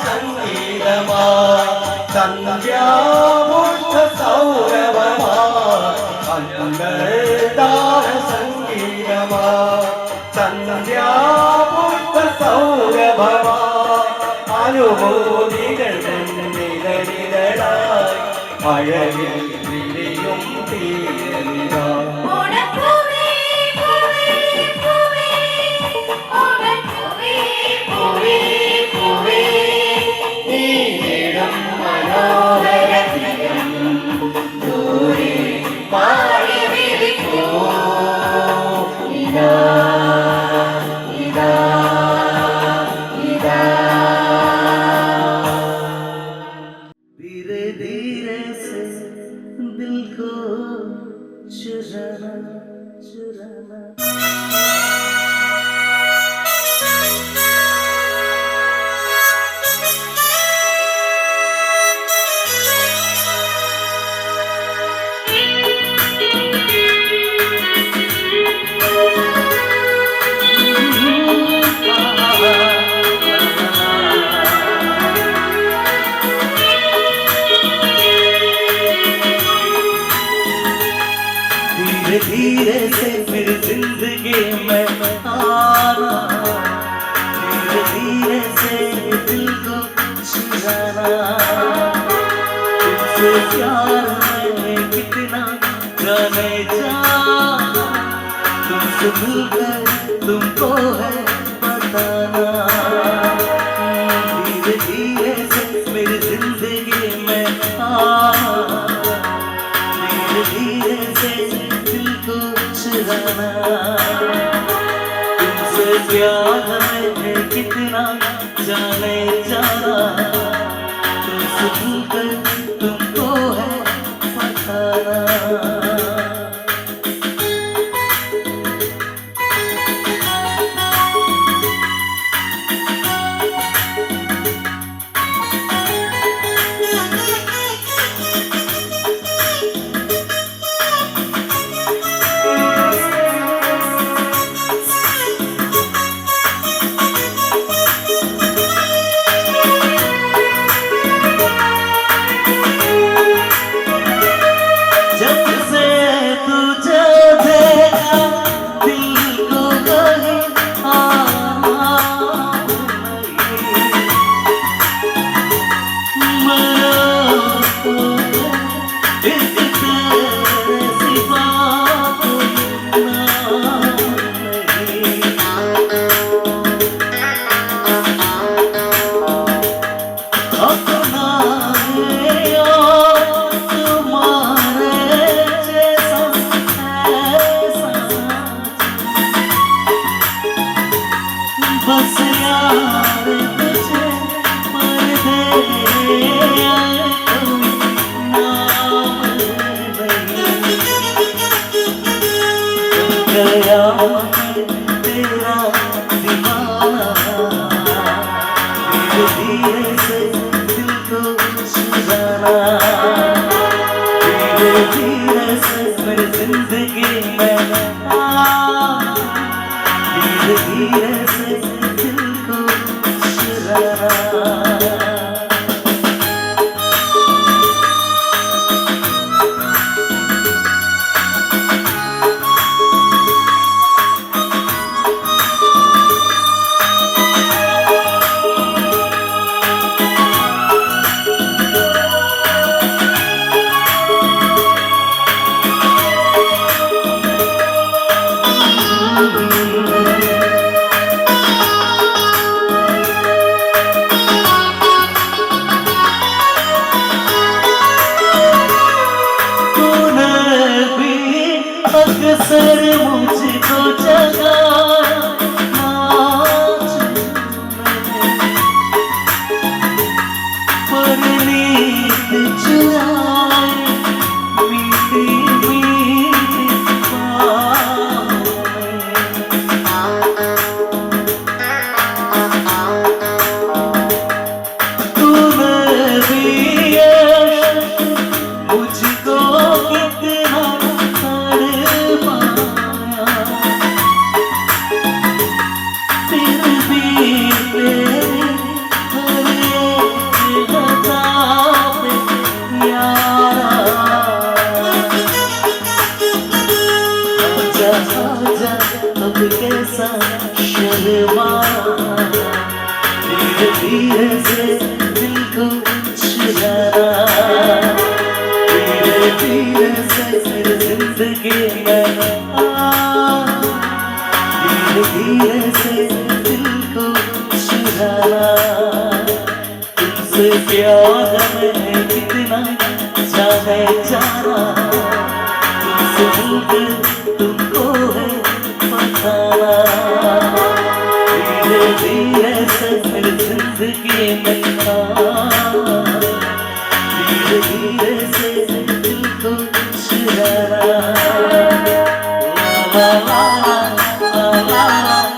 സംഗീതമാ സന്ധ്യാമുഷ്ഠ സൗരഭമാ സംഗീതമാ സന്ധ്യാമുഷ്ഠ സൗരഭമാ അനുഭൂതികൾ നിരനിരളായി അഴകിൽ വിളിയും തീരനിതാ धीरे धीरे से दिल को चुराना चुराना धीरे धीरे से मेरी जिंदगी में आना धीरे धीरे से दिल को चुराना तुमसे प्यार में कितना जाने जा तुमसे मिलकर तुमको है बताना धीरे धीरे से मेरी जिंदगी में आना धीरे धीरे से तुमसे प्यार है कितना जाने जाना तुमसे भूलकर तुमको है बताना धीरे धीरे से दिल को चुराना। अक्सर मुझको जगाया नाच पर नींद चुराए मीठी मीठी बाहों में। तूने भी मुझको कितना अब कैसा शर्मा धीरे धीरे से दिल को चुराना। धीरे धीरे से मेरी जिंदगी में धीरे धीरे से दिल को चुराना। तुमसे प्यार में कितना जाने जाना तुमसे मिलकर तुमको है बताना। धीरे धीरे से मेरी जिंदगी में धीरे धीरे से दिल को चुराना। ला ला ला ला ला ला ला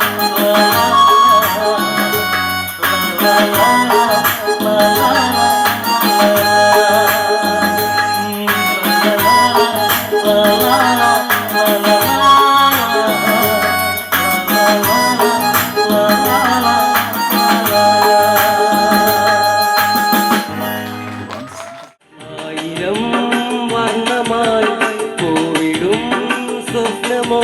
ആയിരം വർണ്ണമായി പോയിടും സ്വപ്നമോ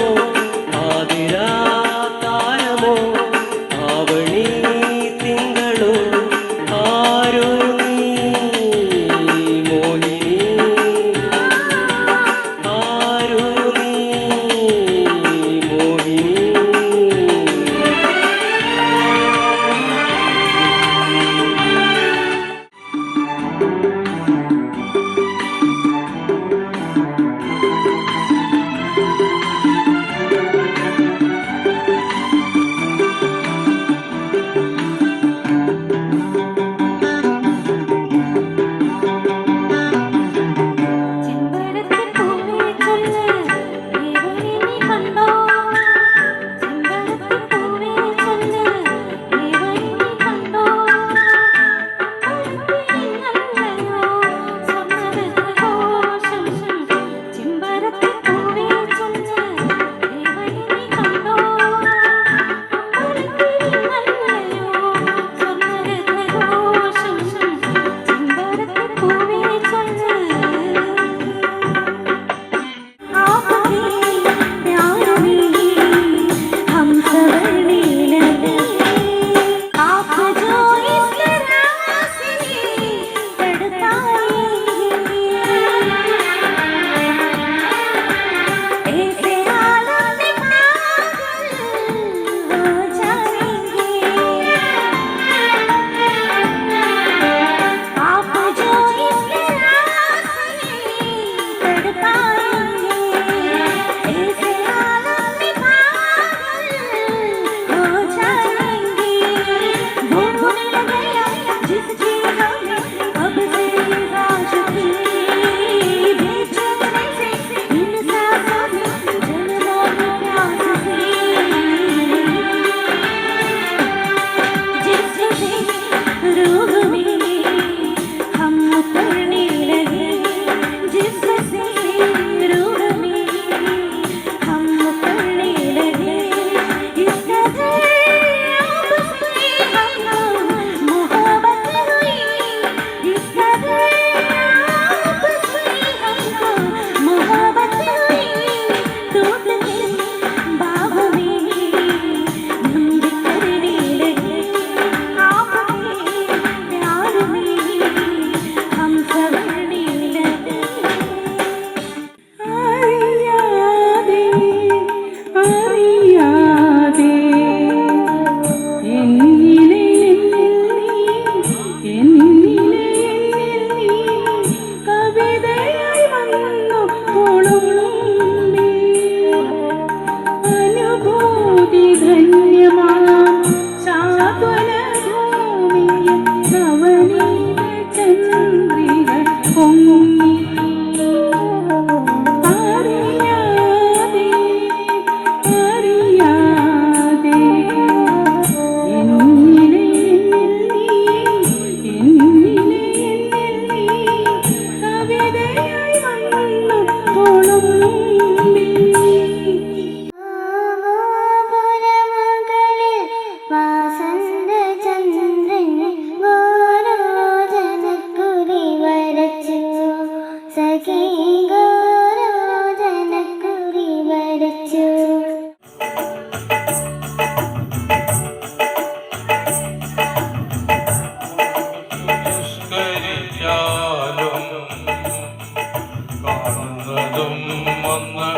ഒന്ന്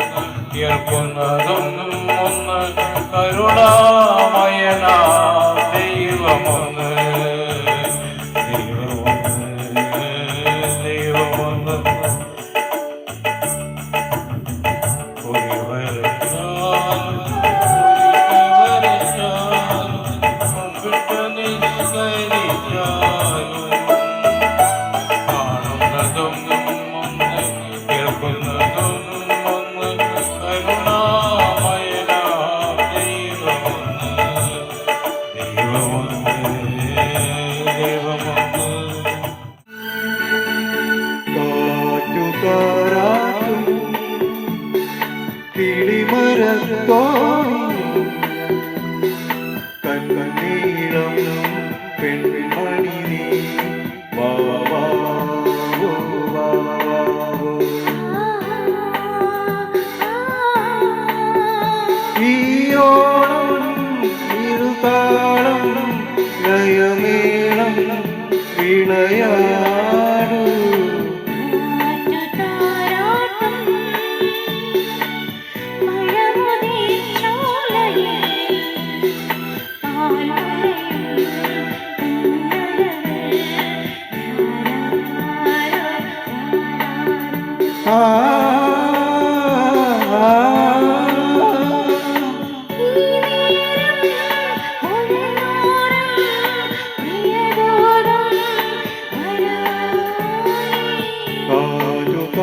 കേൾക്കുന്നതും ഒന്ന് കരുണാമയനാ ദൈവമൊന്ന് ദൈവമൊന്ന് കാണുന്നതും ഒന്ന് കേൾക്കുന്നതും ഒന്ന് കരുണാമയനാ ദൈവമൊന്ന് ദൈവമൊന്ന് ദൈവമൊന്ന് കാറ്റുകാരാട്ടും കിളിമരത്തോണിയും കണ്ണീളം പെൺമണി നീ വാ വാ വോ, വാ വോ. ഈ ഓണം ഇരുതാളം ലയമേളം വിളയാടൂ ആ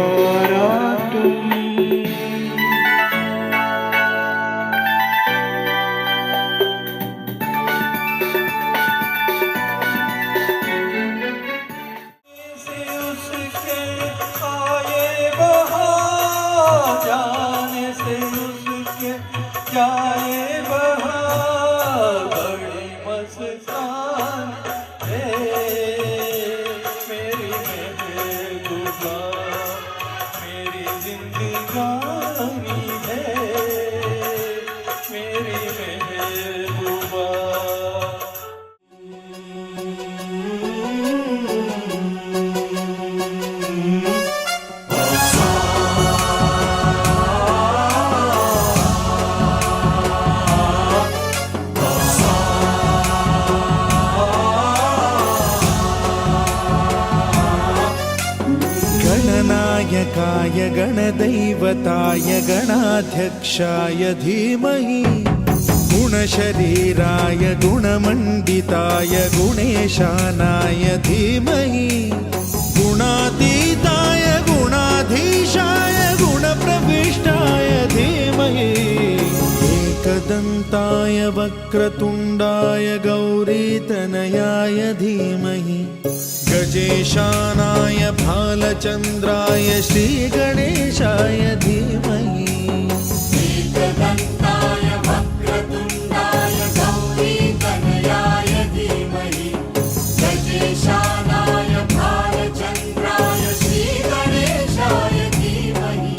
കാറ്റുകാരാട്ടും जाने से उसके जाए बहार बड़ी मस्तान है मेरी महबूबा मेरी जिंदगानी है मेरी महबूबा गणनायकाय गणदैवताय गणाध्यक्षाय धीमहि गुणशरीराय गुणमण्डिताय गुणेशानाय धीमहि गुणातीताय गुणाधीशाय गुणप्रविष्टाय धीमहि एकदन्ताय वक्रतुण्डाय गौरीतनयाय धीमहि गजेशानाय भालचन्द्राय श्रीगणेशाय धीमहि एकदन्ताय वक्रतुण्डाय गौरीतनयाय धीमहि गजेशानाय भालचन्द्राय श्रीगणेशाय धीमहि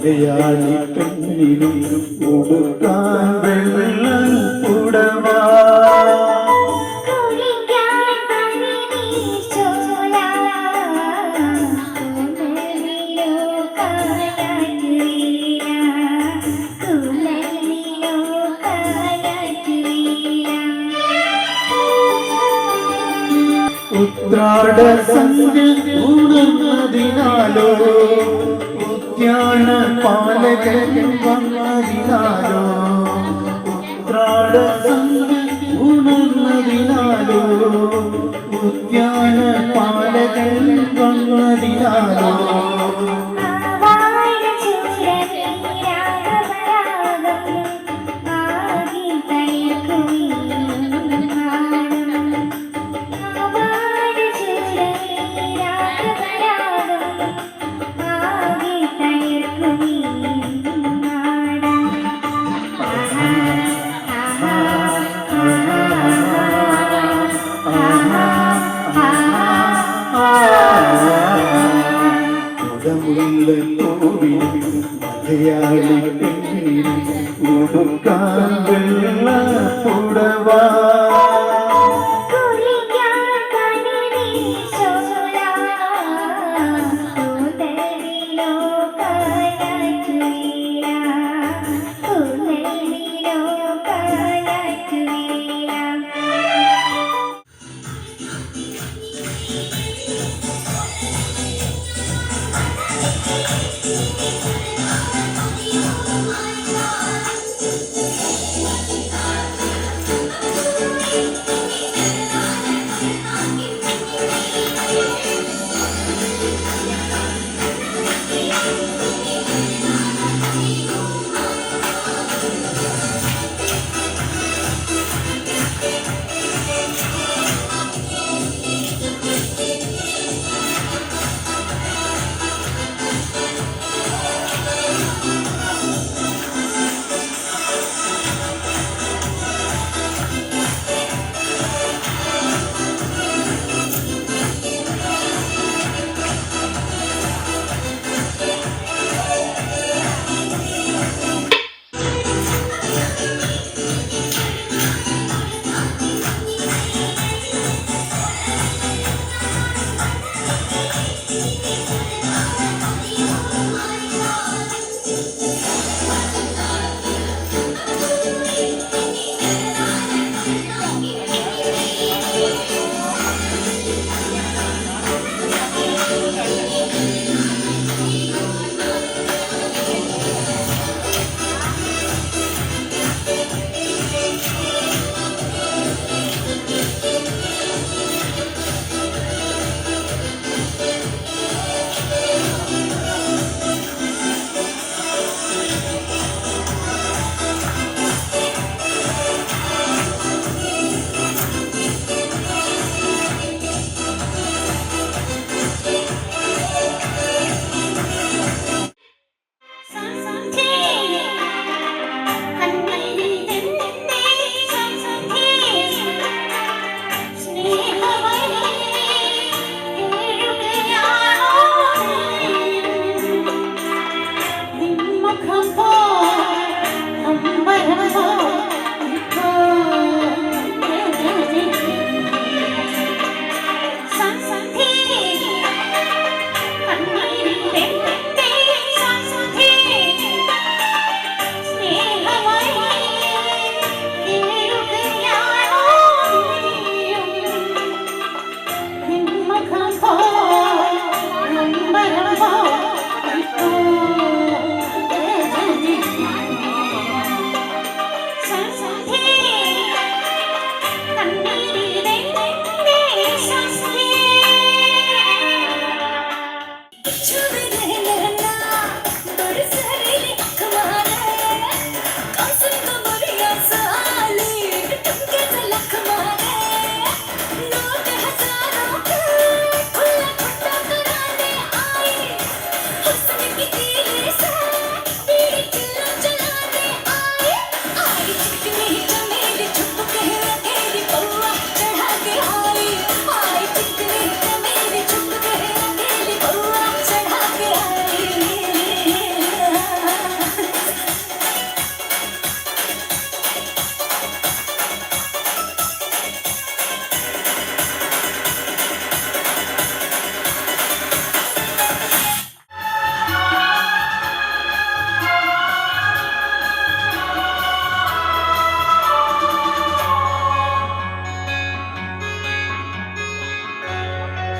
മലയാളി പെണ്ണിനും ഉടുക്കാൻ വെള്ളപ്പുടവ ഉത്രാട സന്ധ്യ ഉണർന്നതിനാലോ ഉദ്യാന പാലകൻ വന്നതിനാലോ ഉത്രാട സന്ധ്യ ഉണർന്നതിനാലോ ഉദ്യാന പാലകൻ വന്നതിനാലോ മലയാളി പെണ്ണിനും ഉടുക്കാൻ വെള്ളപ്പുടവ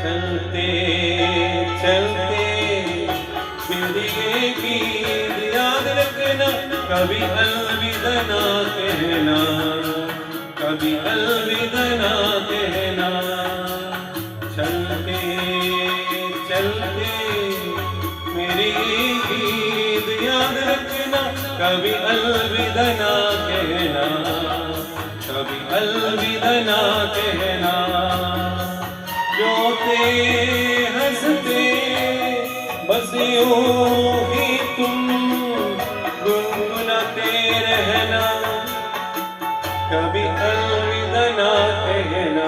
चलते चलते मेरी ये गीत याद रखना, कभी अलविदा ना कहना, कभी अलविदा ना कहना। चलते चलते मेरी ये गीत याद रखना, कभी अलविदा ना कहना, कभी अलविदा ना कहना। रोते हंसते बस यूं ही तुम गुनगुनाते रहना, कभी अलविदा ना कहना,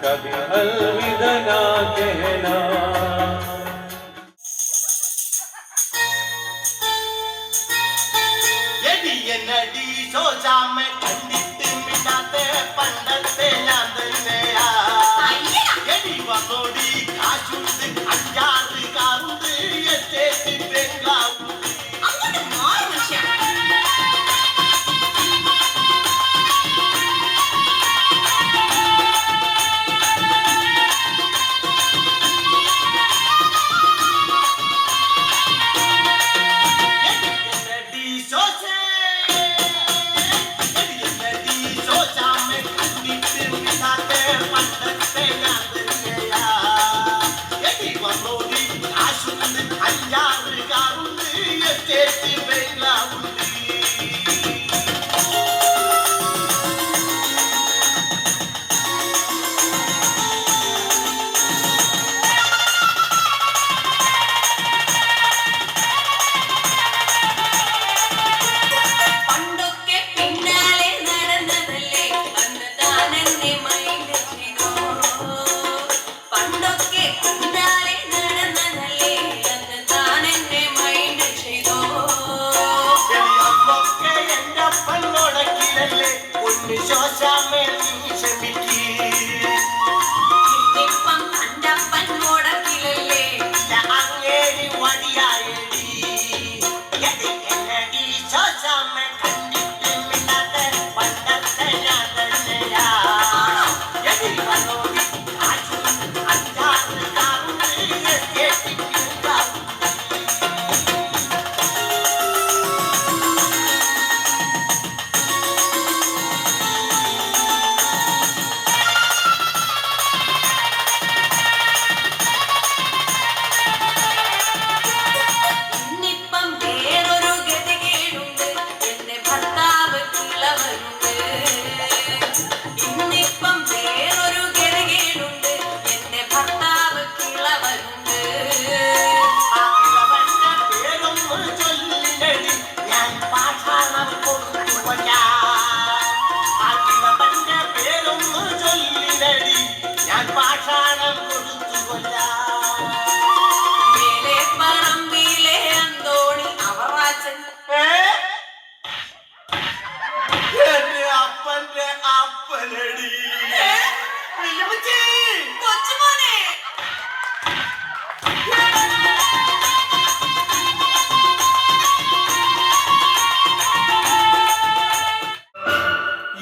कभी अलविदा ना कहना।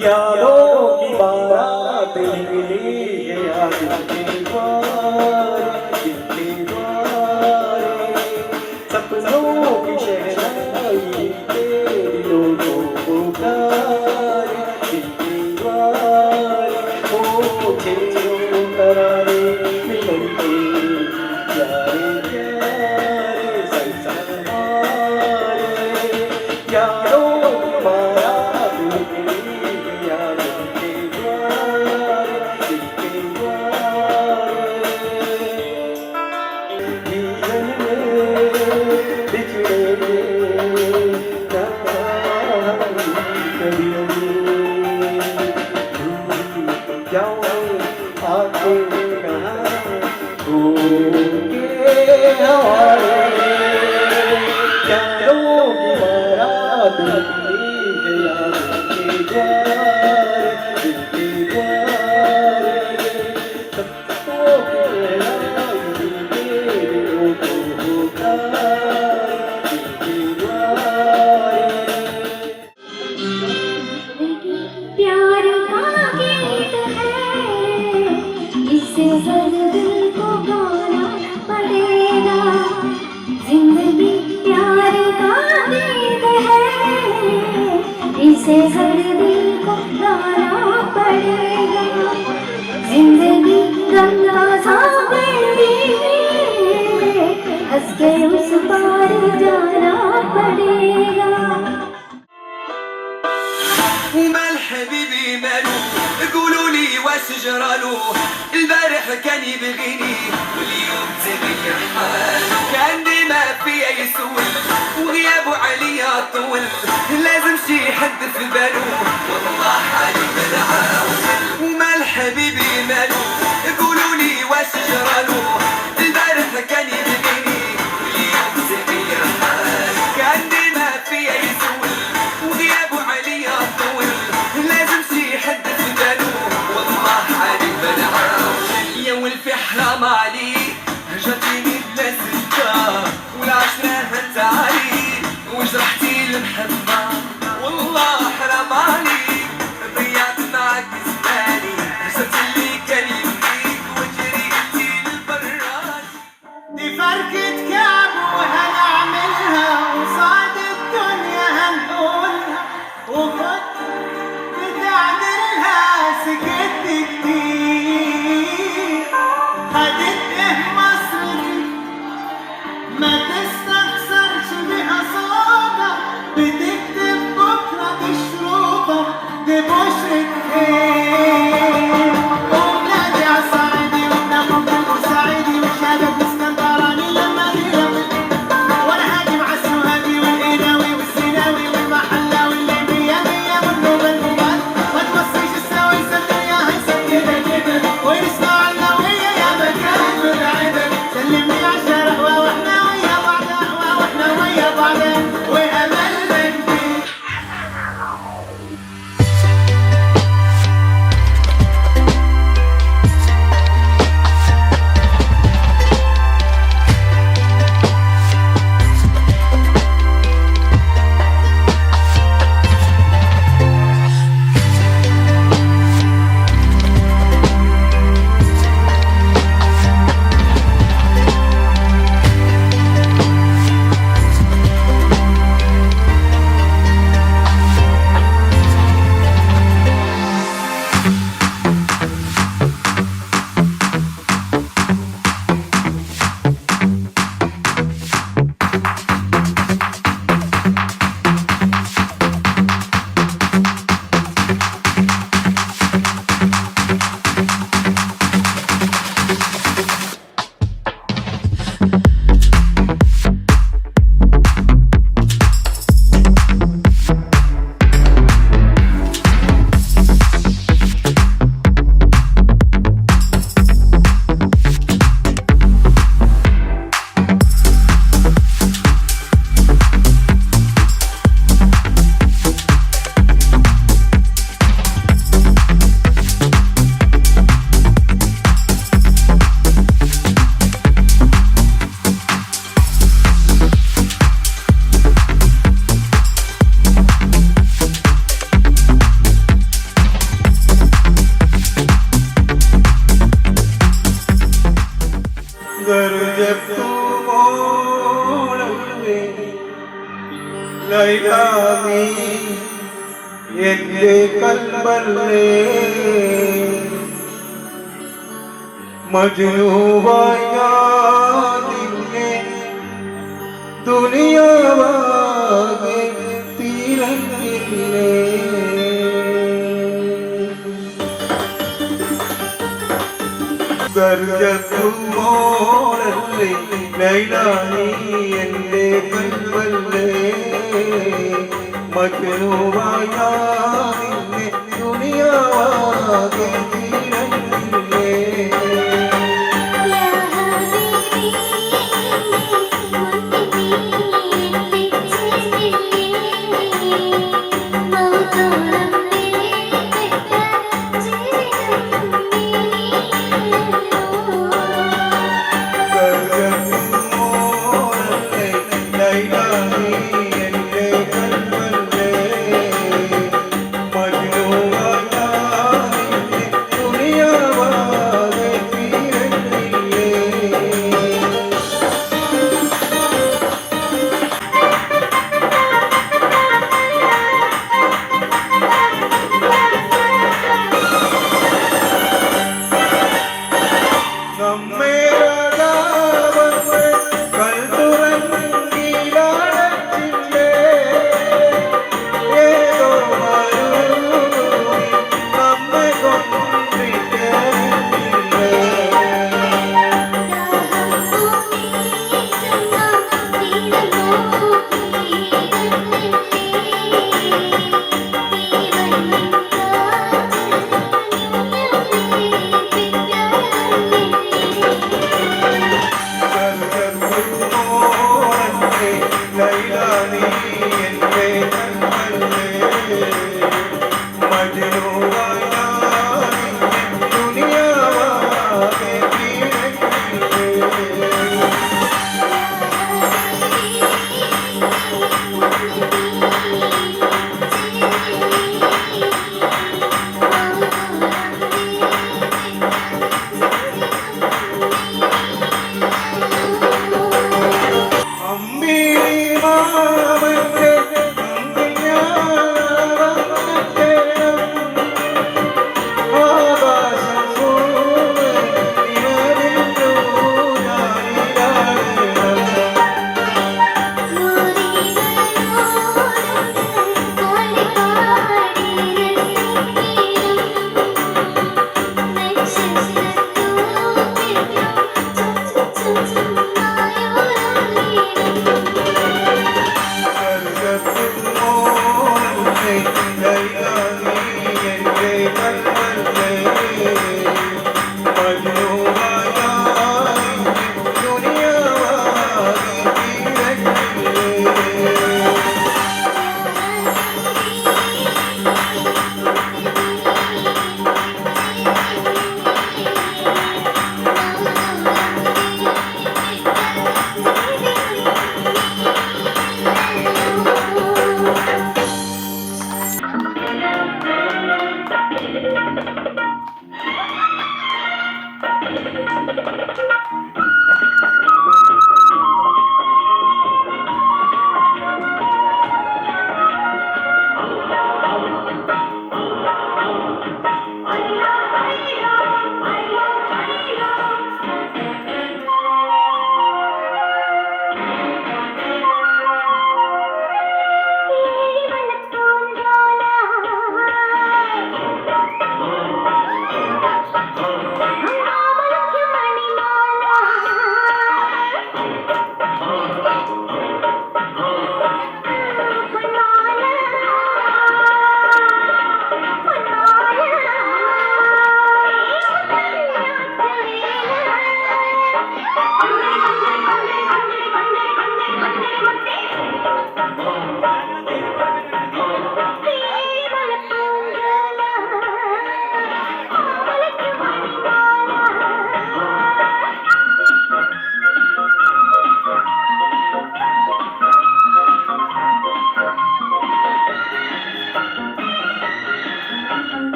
यादों की बारात निकली है आज के द्वार, जिसके द्वार सपनों की शहनाई तेरे दिलों को पुकार, जिसके द्वार हो छेड़ों तरारे मिलन के प्यारे प्यारे संसार। यादों की बारात निकली प्यार का गीत है, इस इसे हर दिल को गाना पड़ेगा जिंदगी प्यार का गीत है इसे हर दिल को गाना पड़ेगा जिंदगी गंगा सागरी हंस के उस पार जाना पड़ेगा ومال حبيبي مالو قولوا لي واش جرالو البارح كان يبغيني واليوم تغير حاله كان ديما فيا يسول وغيابه عليا طول لازم شي حد في بالو والله حالي بنعاود ومال حبيبي مالو قولوا لي واش جرالو البارح كان يبغيني واليوم تغير حاله كان ديما فيا يسول وغيابه عليا طول لازم شي حد في بالو والله حالي بنعاود يا ولفي حرام عليك رجعتيني بلا سكة والعشرة هنت عليك وجرحتي المحبة والله حرام عليك ضيعت معاك زماني رجعت اللي كان يمليك وجريتي للبراد دي فركة كعب وهنعملها وصعد الدنيا هنقولها وكنت بتعملها سكت كتير خدت ايه مصر ما تستخسرش بيها صوبة بتكتب بكرة بشروطة دي بشرة خير وبنادي عالصعيدي وبناخد بالبورسعيدي والشباب اسكندراني لما يرمي وانا هاجي مع السوهاجي والقناوي والسيناوي والمحلاوي اللي مية مية والنوبة النوبات ما تبصيش الساوي صدقني هيسكتها كده ونسمع النوية يا مكان بالعدل سلمني عالشارع واحنا ويا بعض واحنا ويا بعض واملنا كبير ലൈലാമി എന്റെ കൽബല്ലേ മജ്നൂവായ നിന്നെ ദുനിയാവാകെ തീരങ്ങില്ലേ ഗർജത്തുമോളല്ലേ ലൈലാനി എന്റെ കൽബല്ലേ മജ്നൂവായ നിന്നെ ദുനിയാവാകെ തീരങ്ങില്ലേ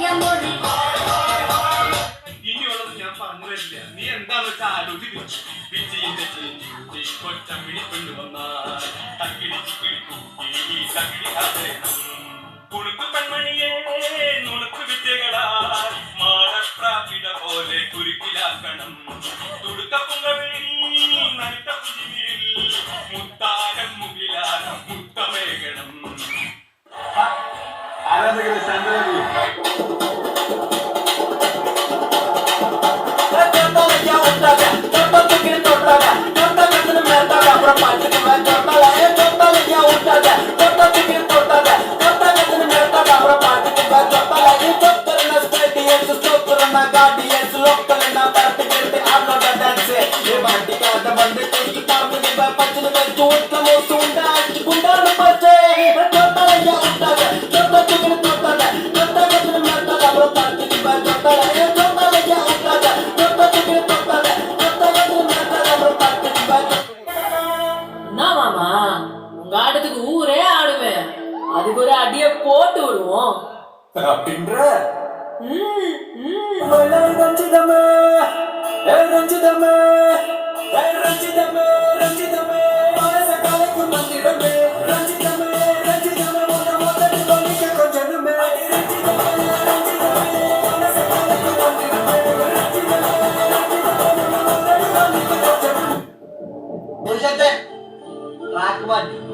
Amor, എന്താന്ന് വെച്ചാൽ ആലോചിക്കുന്നു പിച്ചിന്റെ ചേച്ചി കൊച്ചമ്മിണി കൊണ്ടുവന്നാൽ തക്കിടിച്ച് കിളിക്കൂട്ടി തക്കിടി കാതരണം കുണുക്കു പെൺമണിയെ നുണുക്കു വിദ്യകളാൽ മാടപ്രാപിട പോലെ കുരുക്കിലാക്കണം തുടുക്കപ്പുങ്കവിളി നനുത്ത പുഞ്ചിരിയിൽ മുത്താരം മുകിലാരം മുത്തമേകണം ആരാധകരുടെ ചന്ദ്രനി உங்க ஊரே ஆடுவேன் அதுக்கு ஒரு அடிய போட்டு விடுவோம் அப்படின்ற ரஞ்சிதமே ரஞ்சிதமே ரஞ்சிதமே ரஞ்சிதமே மனச கலைக்கு மந்திரமே ரஞ்சிதமே ரஞ்சிதமே முதல் தொலைக்க கொஞ்சமே ரஞ்சிதமே ரஞ்சிதமே மனச கலைக்கு மந்திரமே ரஞ்சிதமே ரஞ்சிதமே முதல் தொலைக்க கொஞ்சமே புருஷத்தே ട്രാക്ക് 1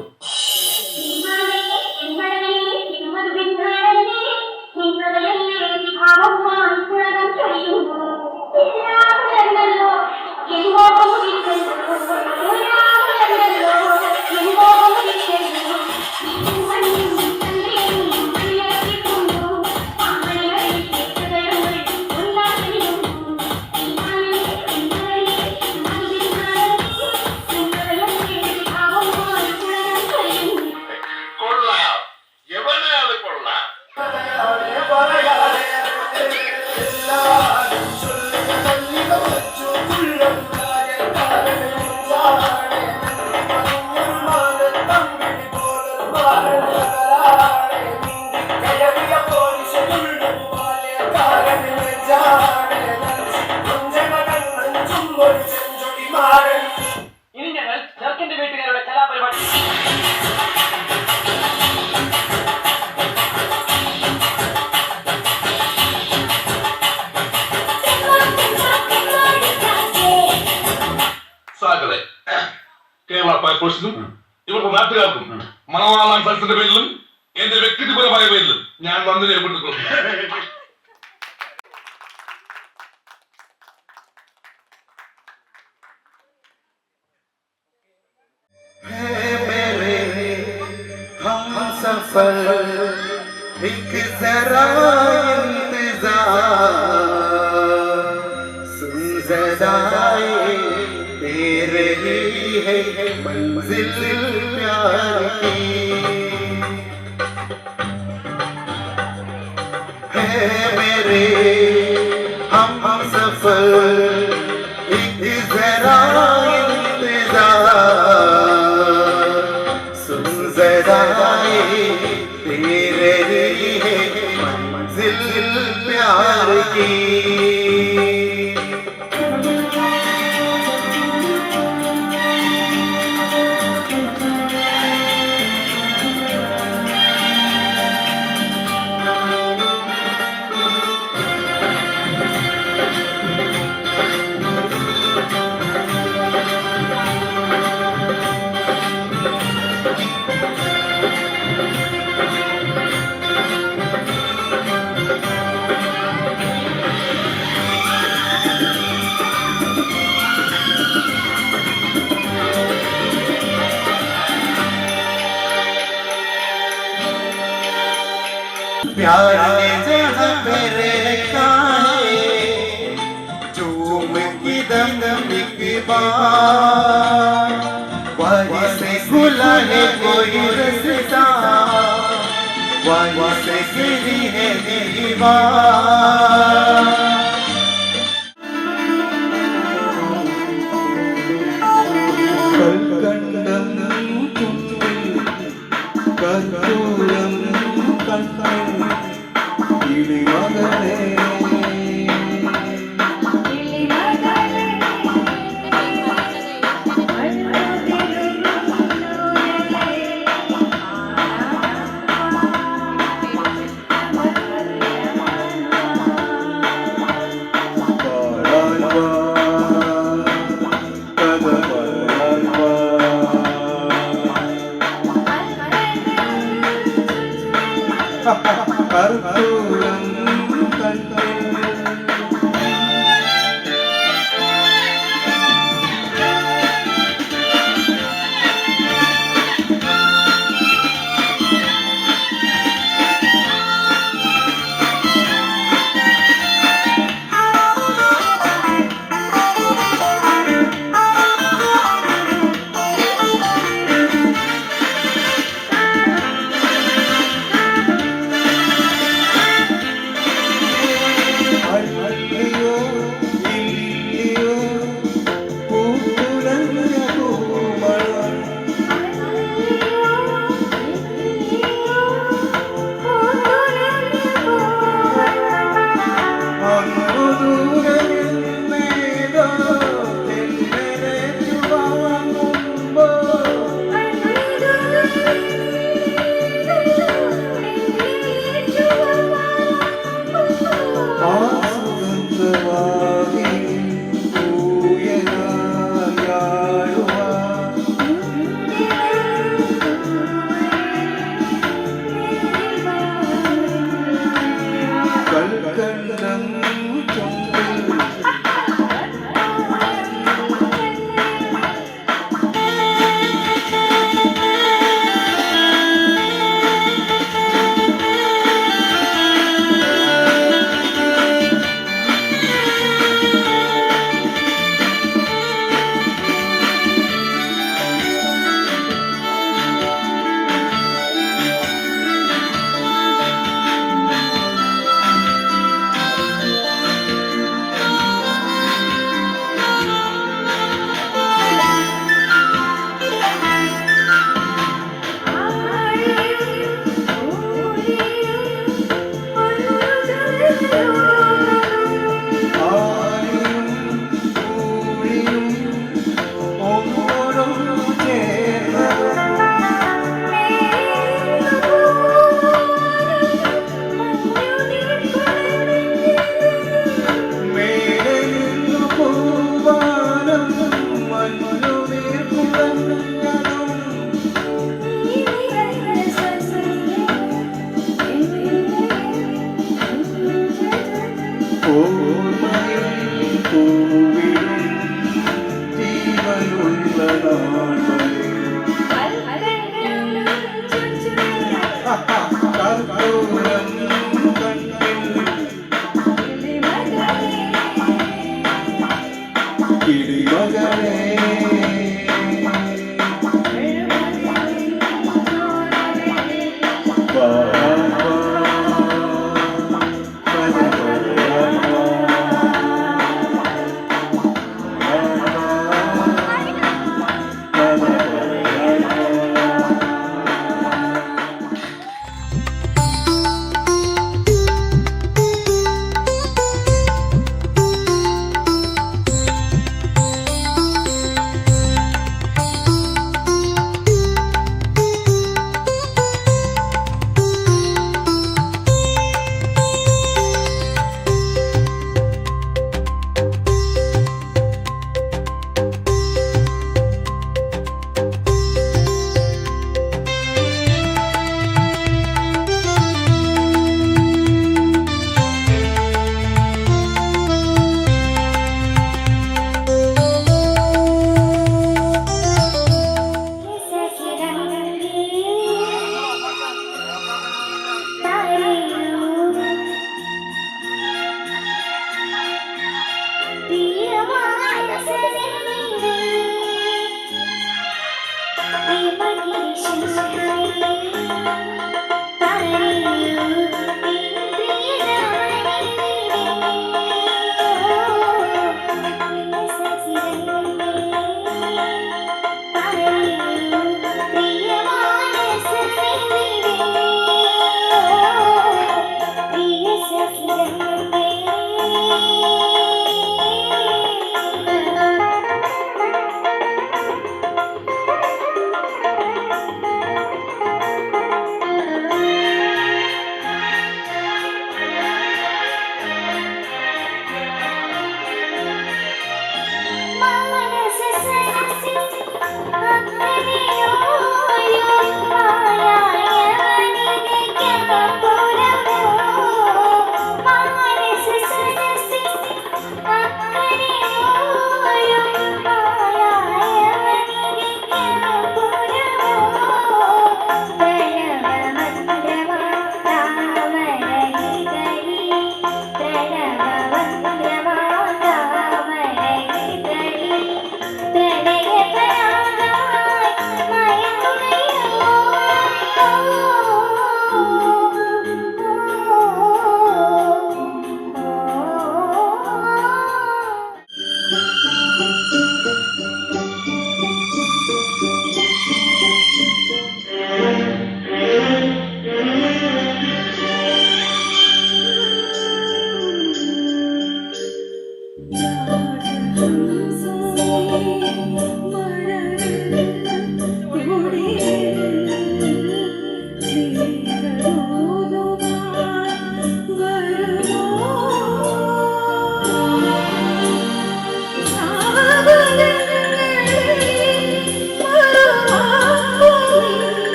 ഇനി ഞങ്ങൾ ചെറുക്കന്റെ വീട്ടുകാരുടെ കലാപരിപാടി സാക്കളെ കേരള ഫയർഫോഴ്സിനും ഇവരുടെ നാട്ടുകാർക്കും മണവാളാൻ സദസ്സിന്റെ പേരിലും എന്റെ വ്യക്തിപരമായ പേരിലും ഞാൻ നന്ദി രേഖപ്പെടുത്തിക്കൊള്ളുന്നു. एक जरा सुन जराए तेरे ही है मंजिल प्यार की है मेरे हम सफर एक जरा सुन जराए तेरे ही है मंजिल प्यार की प्यार ने जहाँ पे रखा है झूम की दम एक बार वही से खुला है कोई रास्ता वही से गिरी है दीवार कलकंदम कर्पूरम किली मगने കണ്ണം ചുണ്ടിൽ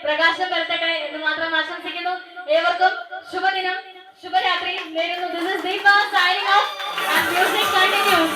പ്രകാശം പരത്തട്ടെ എന്ന് മാത്രം ആശംസിക്കുന്നു. ഏവർക്കും ശുഭദിനം, ശുഭരാത്രി നേരുന്നു. This is Deepa signing off and music continues.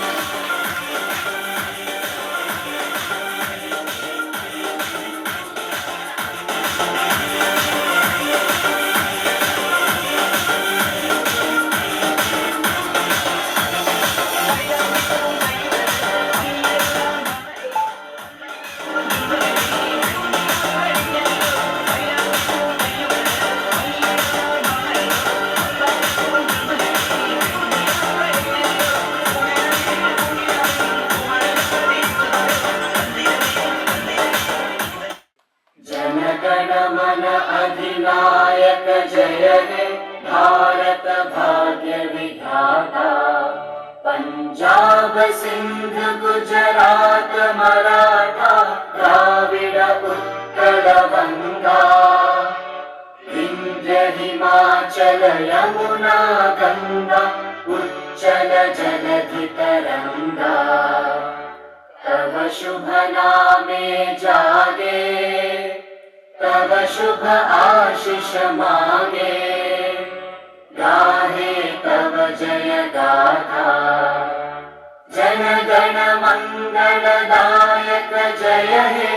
Jana Gana Mana अधिनायक जय हे भारत भाग्य विधाता पंजाब। पंजाब सिंध गुजरात मराठा द्राविड उत्कल गंगा विंध्य हिमाचल यमुना गंगा उच्चल जलधि तरंगा तव शुभ नामे जागे तव शुभ आशीष मांगे गाहे तव जय गाथा जन गण मंगलदायक जय हे